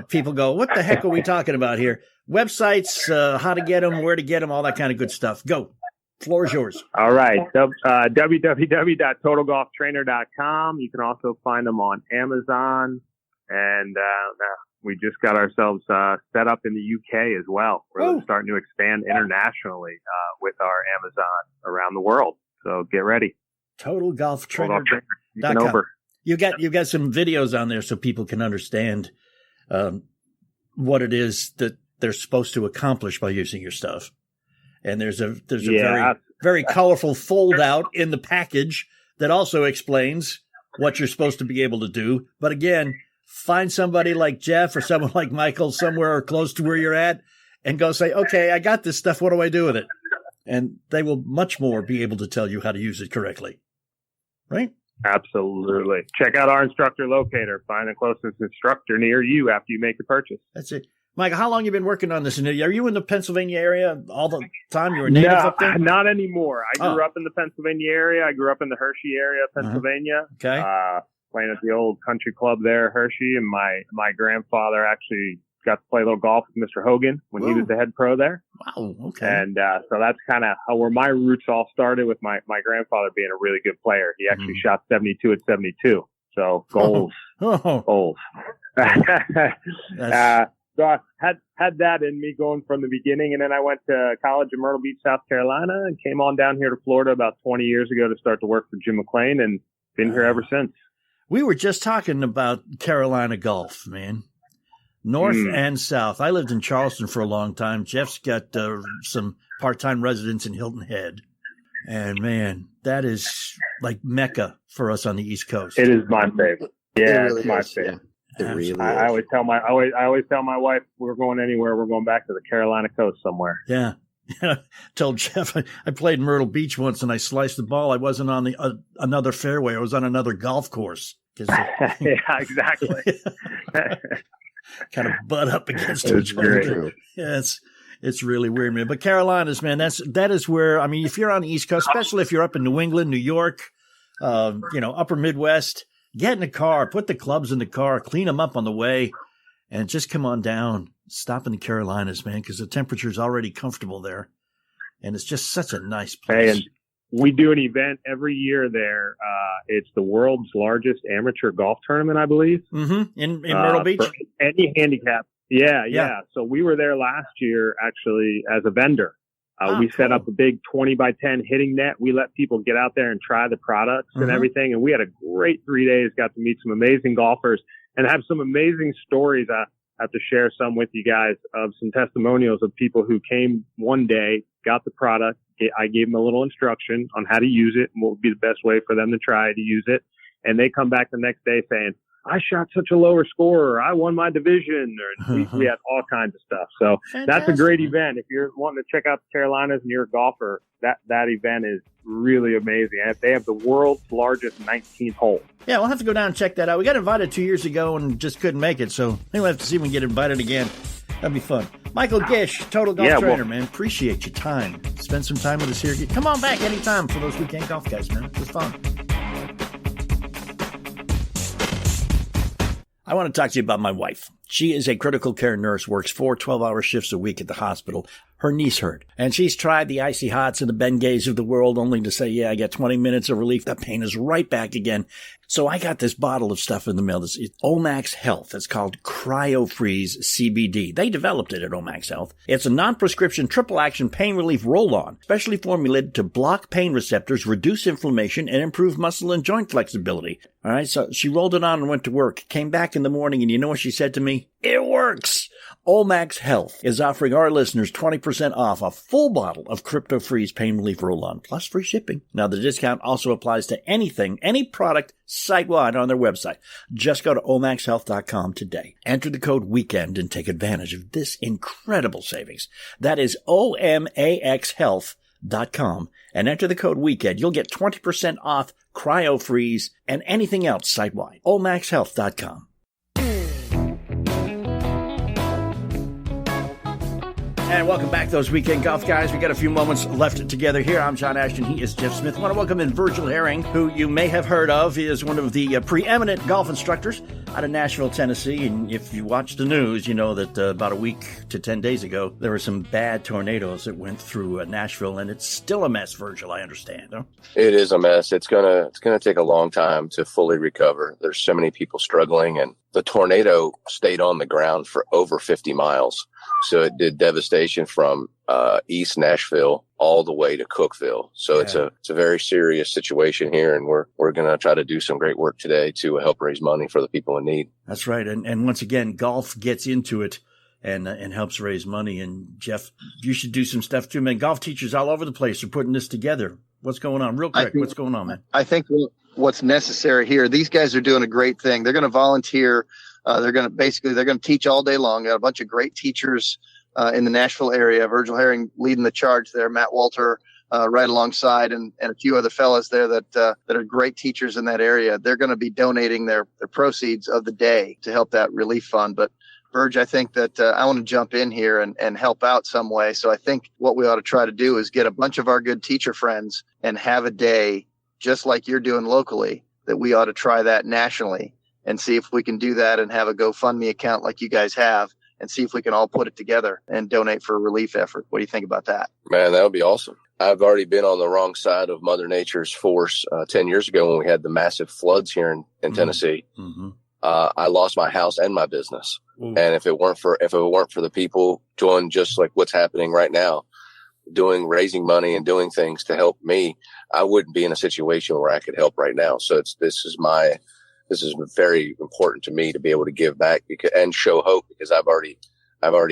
People go, what the heck are we talking about here? Websites, how to get them, where to get them, all that kind of good stuff. Go. Floor is yours. All right. www.totalgolftrainer.com. You can also find them on Amazon. And we just got ourselves set up in the UK as well. We're starting to expand internationally with our Amazon around the world. So get ready. TotalGolfTrainer.com. You've got some videos on there so people can understand what it is that they're supposed to accomplish by using your stuff. And there's a very, very colorful fold out in the package that also explains what you're supposed to be able to do. But again, find somebody like Jeff or someone like Michael somewhere close to where you're at and go say, okay, I got this stuff. What do I do with it? And they will much more be able to tell you how to use it correctly. Right? Absolutely. Check out our instructor locator. Find the closest instructor near you after you make the purchase. That's it. Michael, how long have you been working on this? Are you in the Pennsylvania area all the time? You were native up there? Not anymore. I grew up in the Pennsylvania area. I grew up in the Hershey area of Pennsylvania. Okay. Playing at the old country club there, Hershey. And my grandfather actually got to play a little golf with Mr. Hogan when he was the head pro there. Wow. Okay. And so that's kind of where my roots all started with my grandfather being a really good player. He actually shot 72 at 72. So goals. Goals. So I had that in me going from the beginning. And then I went to college in Myrtle Beach, South Carolina, and came on down here to Florida about 20 years ago to start to work for Jim McLean, and been here ever since. We were just talking about Carolina golf, man. North and South. I lived in Charleston for a long time. Jeff's got some part-time residents in Hilton Head. And, man, that is like Mecca for us on the East Coast. It is my favorite. Yeah, really it's my favorite. Yeah. It really is. I always tell my wife, we're going anywhere, we're going back to the Carolina coast somewhere. Yeah. Told Jeff I played in Myrtle Beach once and I sliced the ball. I wasn't on the another fairway. I was on another golf course. Yeah, exactly. Kind of butt up against it. It's great. Yeah, it's really weird, man. But Carolinas, man, that is where, I mean, if you're on the East Coast, especially if you're up in New England, New York, upper Midwest, get in the car, put the clubs in the car, clean them up on the way, and just come on down. Stop in the Carolinas, man, because the temperature's already comfortable there. And it's just such a nice place. Hey, and we do an event every year there. It's the world's largest amateur golf tournament, I believe. Mm-hmm. In Myrtle Beach? Any handicap. Yeah. So we were there last year, actually, as a vendor. We set up a big 20 by 10 hitting net. We let people get out there and try the products and everything. And we had a great 3 days, got to meet some amazing golfers and have some amazing stories. I have to share some with you guys of some testimonials of people who came one day, got the product. I gave them a little instruction on how to use it and what would be the best way for them to try to use it. And they come back the next day saying, I shot such a lower score, or I won my division, or we had all kinds of stuff. So That's a great event. If you're wanting to check out the Carolinas and you're a golfer, that event is really amazing. They have the world's largest 19th hole. Yeah, we'll have to go down and check that out. We got invited 2 years ago and just couldn't make it, so I think we'll have to see if we can get invited again. That'd be fun. Michael Gish, Total Golf Trainer, man. Appreciate your time. Spend some time with us here. Come on back anytime for those weekend golf guys, man. It was fun. I want to talk to you about my wife. She is a critical care nurse, works 4 12-hour shifts a week at the hospital. Her knee's hurt, and she's tried the Icy Hots and the Bengays of the world only to say, yeah, I got 20 minutes of relief. That pain is right back again. So I got this bottle of stuff in the mail. This is Omax Health. It's called CryoFreeze CBD. They developed it at Omax Health. It's a non-prescription triple-action pain relief roll-on, specially formulated to block pain receptors, reduce inflammation, and improve muscle and joint flexibility. All right, so she rolled it on and went to work. Came back in the morning, and you know what she said to me? It works! Omax Health is offering our listeners 20% off a full bottle of CryptoFreeze Pain Relief Roll-On, plus free shipping. Now, the discount also applies to anything, any product site-wide on their website. Just go to omaxhealth.com today. Enter the code WEEKEND and take advantage of this incredible savings. That is omaxhealth.com and enter the code WEEKEND. You'll get 20% off cryo-freeze and anything else site-wide. omaxhealth.com. And welcome back, those weekend golf guys. We got a few moments left together here. I'm John Ashton. He is Jeff Smith. I want to welcome in Virgil Herring, who you may have heard of. He is one of the preeminent golf instructors out of Nashville, Tennessee. And if you watch the news, you know that about a week to 10 days ago, there were some bad tornadoes that went through Nashville, and it's still a mess, Virgil, I understand. Huh? It is a mess. It's gonna take a long time to fully recover. There's so many people struggling, and the tornado stayed on the ground for over 50 miles. So it did devastation from East Nashville all the way to Cookeville. So it's a very serious situation here, and we're going to try to do some great work today to help raise money for the people in need. That's right. And once again, golf gets into it and helps raise money. And Jeff, you should do some stuff too, man. Golf teachers all over the place are putting this together. What's going on? Real quick, what's going on, man? I think what's necessary here, these guys are doing a great thing. They're going to volunteer. They're going to teach all day long. Got a bunch of great teachers in the Nashville area. Virgil Herring leading the charge there. Matt Walter right alongside, and a few other fellas there that are great teachers in that area. They're going to be donating their proceeds of the day to help that relief fund. But Virg, I think that I want to jump in here and help out some way. So I think what we ought to try to do is get a bunch of our good teacher friends and have a day just like you're doing locally, that we ought to try that nationally and see if we can do that and have a GoFundMe account like you guys have, and see if we can all put it together and donate for a relief effort. What do you think about that? Man, that would be awesome. I've already been on the wrong side of Mother Nature's force 10 years ago when we had the massive floods here in Tennessee. Mm-hmm. I lost my house and my business. Ooh. And if it weren't for the people doing just like what's happening right now, raising money and doing things to help me, I wouldn't be in a situation where I could help right now. So this is very important to me to be able to give back and show hope, because I've already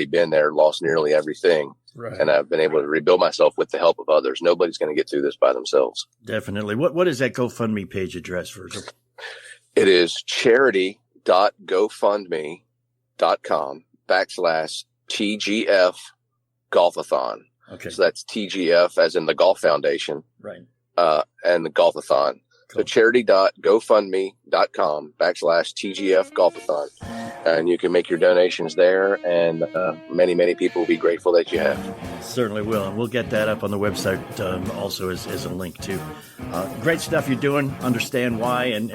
been there, lost nearly everything. Right. And I've been able to rebuild myself with the help of others. Nobody's going to get through this by themselves. Definitely. What is that GoFundMe page address, Virgil? It is charity.gofundme.com/TGF Golfathon. Okay. So that's TGF as in the Golf Foundation. Right. And the Golfathon. Cool. So charity.gofundme.com/TGF Golfathon. And you can make your donations there, and many, many people will be grateful that you have. Certainly will. And we'll get that up on the website also as a link too. Great stuff you're doing. Understand why. And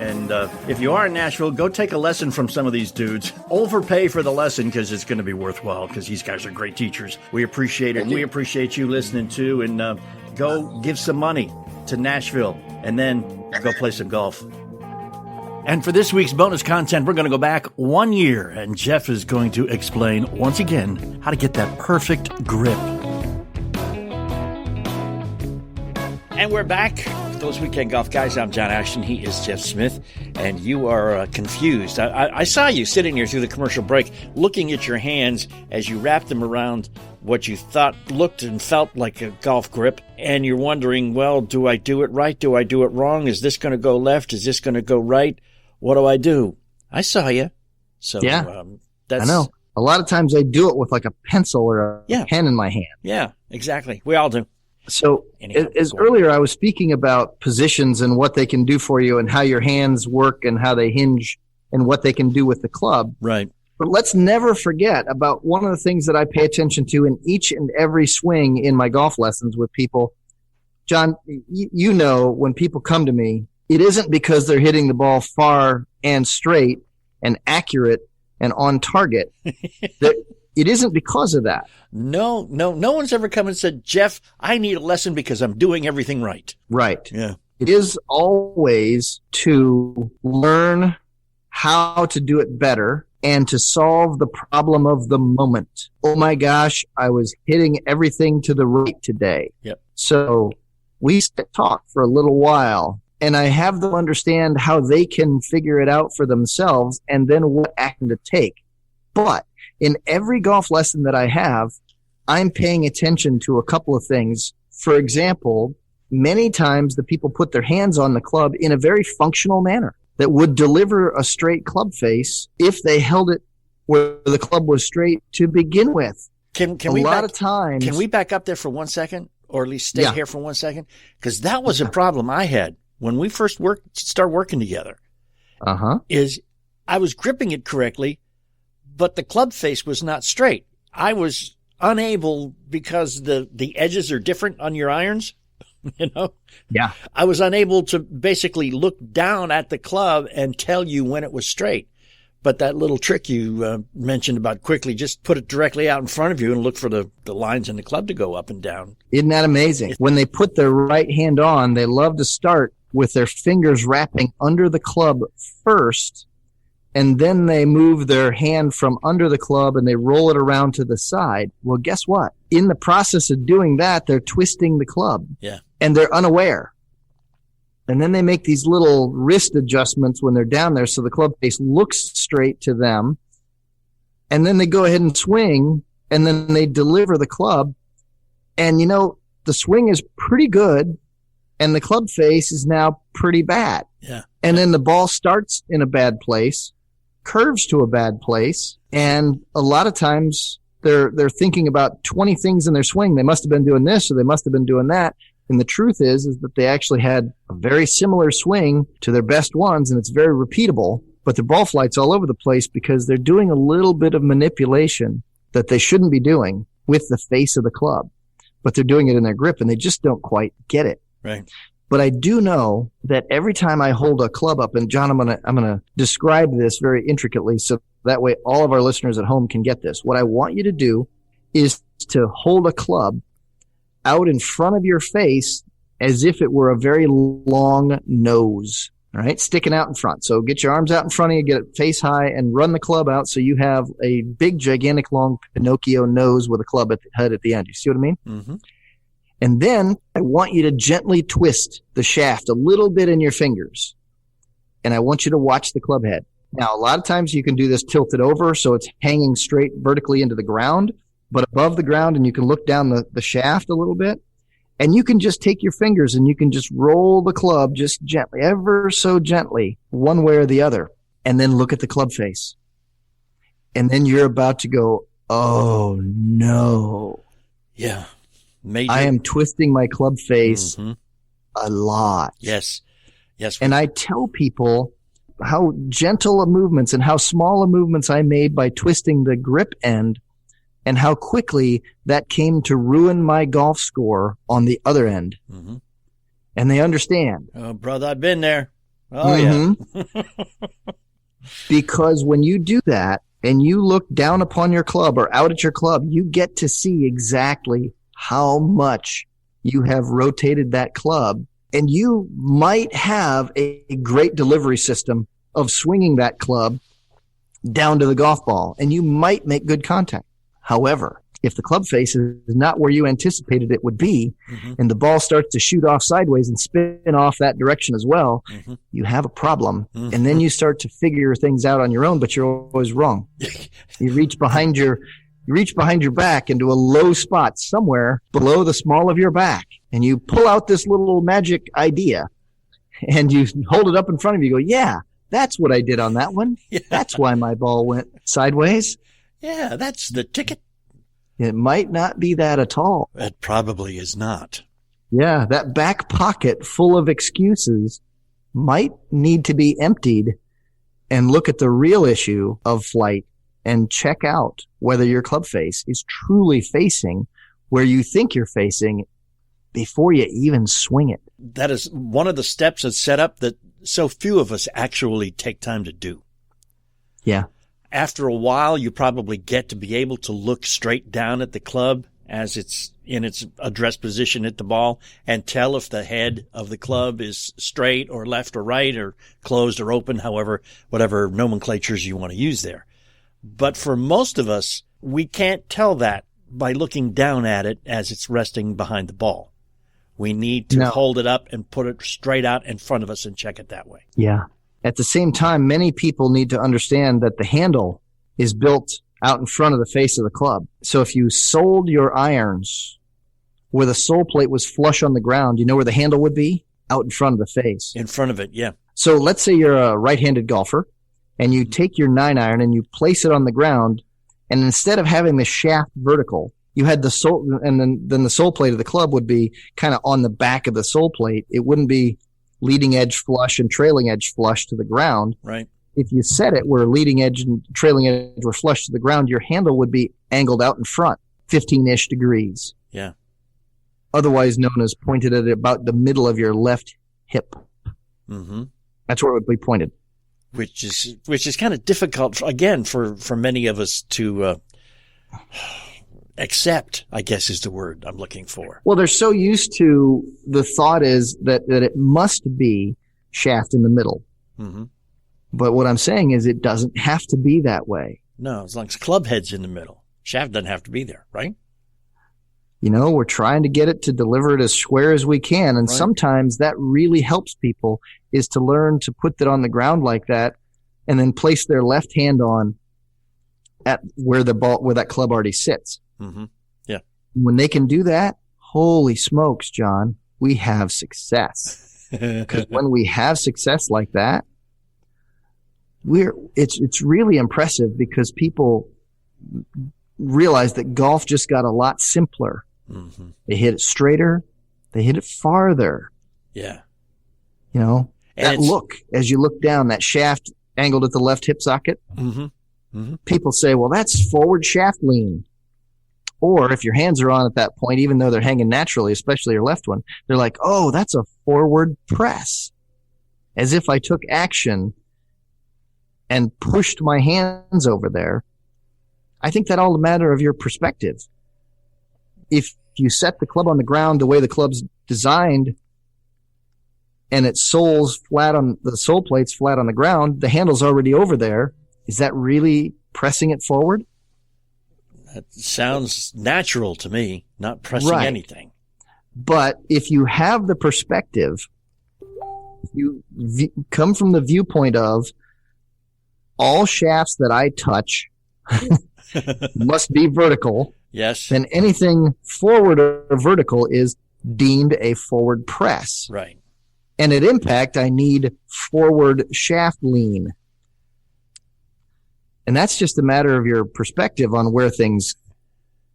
if you are in Nashville, go take a lesson from some of these dudes. Overpay for the lesson, because it's going to be worthwhile, because these guys are great teachers. We appreciate it. We appreciate you listening too. And go give some money to Nashville, and then go play some golf. And for this week's bonus content, we're going to go back 1 year, and Jeff is going to explain once again how to get that perfect grip. And we're back. For those weekend golf guys, I'm John Ashton. He is Jeff Smith, and you are confused. I saw you sitting here through the commercial break, looking at your hands as you wrapped them around what you thought looked and felt like a golf grip, and you're wondering, well, do I do it right? Do I do it wrong? Is this going to go left? Is this going to go right? What do I do? I saw you. So yeah, I know. A lot of times I do it with like a pencil or a pen in my hand. Yeah, exactly. We all do. So earlier I was speaking about positions and what they can do for you and how your hands work and how they hinge and what they can do with the club. Right. But let's never forget about one of the things that I pay attention to in each and every swing in my golf lessons with people. John, you know, when people come to me, it isn't because they're hitting the ball far and straight and accurate and on target. It isn't because of that. No one's ever come and said, Jeff, I need a lesson because I'm doing everything right. Right. Yeah. It is always to learn how to do it better and to solve the problem of the moment. Oh my gosh, I was hitting everything to the right today. Yep. So we talk for a little while, and I have them understand how they can figure it out for themselves and then what action to take. But in every golf lesson that I have, I'm paying attention to a couple of things. For example, many times the people put their hands on the club in a very functional manner. that would deliver a straight club face if they held it where the club was straight to begin with. Can we back up there for 1 second, or at least stay here for 1 second? Because that was a problem I had when we first started working together. Is I was gripping it correctly, but the club face was not straight. I was unable, because the edges are different on your irons. Yeah. I was unable to basically look down at the club and tell you when it was straight. But that little trick you mentioned about quickly, just put it directly out in front of you and look for the lines in the club to go up and down. Isn't that amazing? When they put their right hand on, they love to start with their fingers wrapping under the club first, and then they move their hand from under the club and they roll it around to the side. Well, guess what? In the process of doing that, they're twisting the club. Yeah. And they're unaware. And then they make these little wrist adjustments when they're down there so the club face looks straight to them. And then they go ahead and swing, and then they deliver the club. And, the swing is pretty good, and the club face is now pretty bad. Yeah. And then the ball starts in a bad place, curves to a bad place, and a lot of times they're thinking about 20 things in their swing. They must have been doing this, or they must have been doing that. And the truth is that they actually had a very similar swing to their best ones, and it's very repeatable, but their ball flight's all over the place because they're doing a little bit of manipulation that they shouldn't be doing with the face of the club, but they're doing it in their grip, and they just don't quite get it. Right. But I do know that every time I hold a club up, and John, I'm gonna describe this very intricately so that way all of our listeners at home can get this. What I want you to do is to hold a club out in front of your face as if it were a very long nose, all right, sticking out in front. So get your arms out in front of you, get it face high, and run the club out so you have a big, gigantic, long Pinocchio nose with a club at the head at the end. You see what I mean? Mm-hmm. And then I want you to gently twist the shaft a little bit in your fingers, and I want you to watch the club head. Now, a lot of times you can do this tilted over so it's hanging straight vertically into the ground, but above the ground, and you can look down the shaft a little bit, and you can just take your fingers and you can just roll the club just gently, ever so gently, one way or the other, and then look at the club face. And then you're about to go, oh no. Yeah. Major. I am twisting my club face a lot. Yes. Yes. And I tell people how gentle a movements and how small a movements I made by twisting the grip end, and how quickly that came to ruin my golf score on the other end. Mm-hmm. And they understand. Oh, brother, I've been there. Oh, yeah. Because when you do that and you look down upon your club or out at your club, you get to see exactly how much you have rotated that club. And you might have a great delivery system of swinging that club down to the golf ball, and you might make good contact. However, if the club face is not where you anticipated it would be, and the ball starts to shoot off sideways and spin off that direction as well, you have a problem. And then you start to figure things out on your own, but you're always wrong. You reach behind your back into a low spot somewhere below the small of your back, and you pull out this little magic idea, and you hold it up in front of you. You go, yeah, that's what I did on that one. Yeah. That's why my ball went sideways. Yeah, that's the ticket. It might not be that at all. It probably is not. Yeah, that back pocket full of excuses might need to be emptied and look at the real issue of flight and check out whether your club face is truly facing where you think you're facing before you even swing it. That is one of the steps that's set up that so few of us actually take time to do. Yeah. After a while, you probably get to be able to look straight down at the club as it's in its address position at the ball and tell if the head of the club is straight or left or right or closed or open, however, whatever nomenclatures you want to use there. But for most of us, we can't tell that by looking down at it as it's resting behind the ball. We need to hold it up and put it straight out in front of us and check it that way. Yeah. At the same time, many people need to understand that the handle is built out in front of the face of the club. So if you sold your irons where the sole plate was flush on the ground, you know where the handle would be? Out in front of the face. In front of it, yeah. So let's say you're a right-handed golfer and you take your 9-iron and you place it on the ground, and instead of having the shaft vertical, you had the sole, and then the sole plate of the club would be kind of on the back of the sole plate. It wouldn't be leading edge flush and trailing edge flush to the ground. Right. If you set it where leading edge and trailing edge were flush to the ground, your handle would be angled out in front, 15-ish degrees. Yeah. Otherwise known as pointed at about the middle of your left hip. Mm-hmm. That's where it would be pointed. Which is kind of difficult, again, for many of us to accept, I guess is the word I'm looking for. Well, they're so used to the thought is that it must be shaft in the middle. Mm-hmm. But what I'm saying is it doesn't have to be that way. No, as long as club head's in the middle. Shaft doesn't have to be there, right? You know, we're trying to get it to deliver it as square as we can. And sometimes that really helps people is to learn to put that on the ground like that and then place their left hand on at where that club already sits. Mm-hmm. Yeah. When they can do that, holy smokes, John, we have success. Because when we have success like that, it's really impressive because people realize that golf just got a lot simpler. Mm-hmm. They hit it straighter. They hit it farther. Yeah. You know, and that look, as you look down, that shaft angled at the left hip socket. Mm-hmm. Mm-hmm. People say, well, that's forward shaft lean. Or if your hands are on at that point, even though they're hanging naturally, especially your left one, they're like, oh, that's a forward press. As if I took action and pushed my hands over there. I think that all a matter of your perspective. If you set the club on the ground the way the club's designed and its sole's flat on the sole plate's flat on the ground, the handle's already over there. Is that really pressing it forward? That sounds natural to me, not pressing anything. But if you have the perspective, you come from the viewpoint of all shafts that I touch must be vertical. Yes. Then anything forward or vertical is deemed a forward press. Right. And at impact, I need forward shaft lean. And that's just a matter of your perspective on where things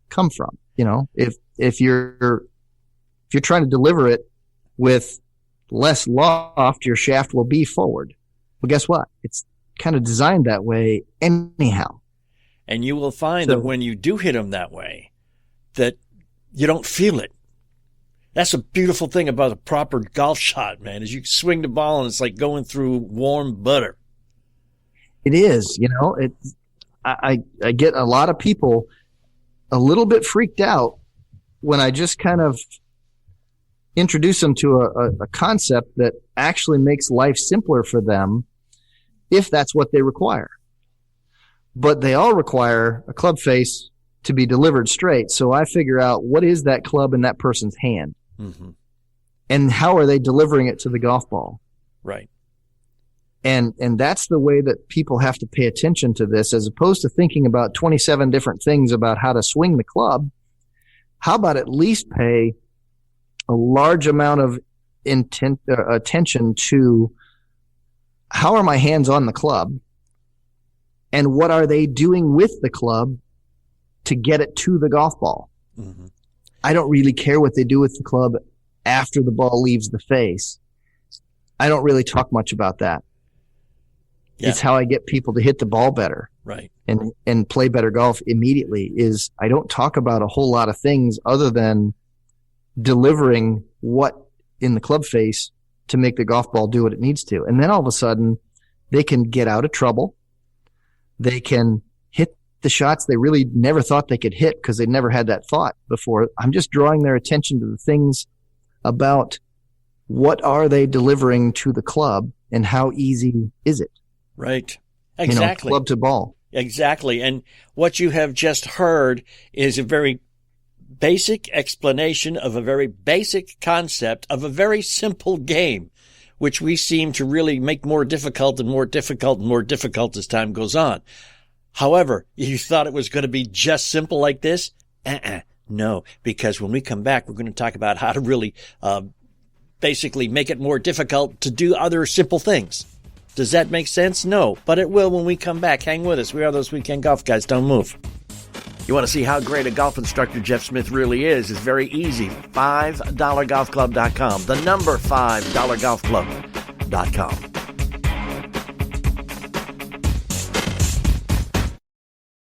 come from. You know, if you're trying to deliver it with less loft, your shaft will be forward. Well, guess what? It's kind of designed that way anyhow. And you will find that when you do hit them that way, that you don't feel it. That's a beautiful thing about a proper golf shot, man, is you swing the ball and it's like going through warm butter. It is, you know, I get a lot of people a little bit freaked out when I just kind of introduce them to a concept that actually makes life simpler for them if that's what they require. But they all require a club face to be delivered straight. So I figure out what is that club in that person's hand, mm-hmm. and how are they delivering it to the golf ball. Right. And that's the way that people have to pay attention to this, as opposed to thinking about 27 different things about how to swing the club. How about at least pay a large amount of attention to how are my hands on the club and what are they doing with the club to get it to the golf ball? Mm-hmm. I don't really care what they do with the club after the ball leaves the face. I don't really talk much about that. Yeah. It's how I get people to hit the ball better. Right. And play better golf immediately. Is I don't talk about a whole lot of things other than delivering what in the club face to make the golf ball do what it needs to. And then all of a sudden they can get out of trouble. They can hit the shots they really never thought they could hit because they never had that thought before. I'm just drawing their attention to the things about what are they delivering to the club and how easy is it? Right. Exactly. You know, club to ball. Exactly. And what you have just heard is a very basic explanation of a very basic concept of a very simple game, which we seem to really make more difficult and more difficult and more difficult as time goes on. However, you thought it was going to be just simple like this? No, because when we come back, we're going to talk about how to really basically make it more difficult to do other simple things. Does that make sense? No, but it will when we come back. Hang with us. We are those weekend golf guys. Don't move. You want to see how great a golf instructor Jeff Smith really is? It's very easy. $5golfclub.com. The number $5golfclub.com.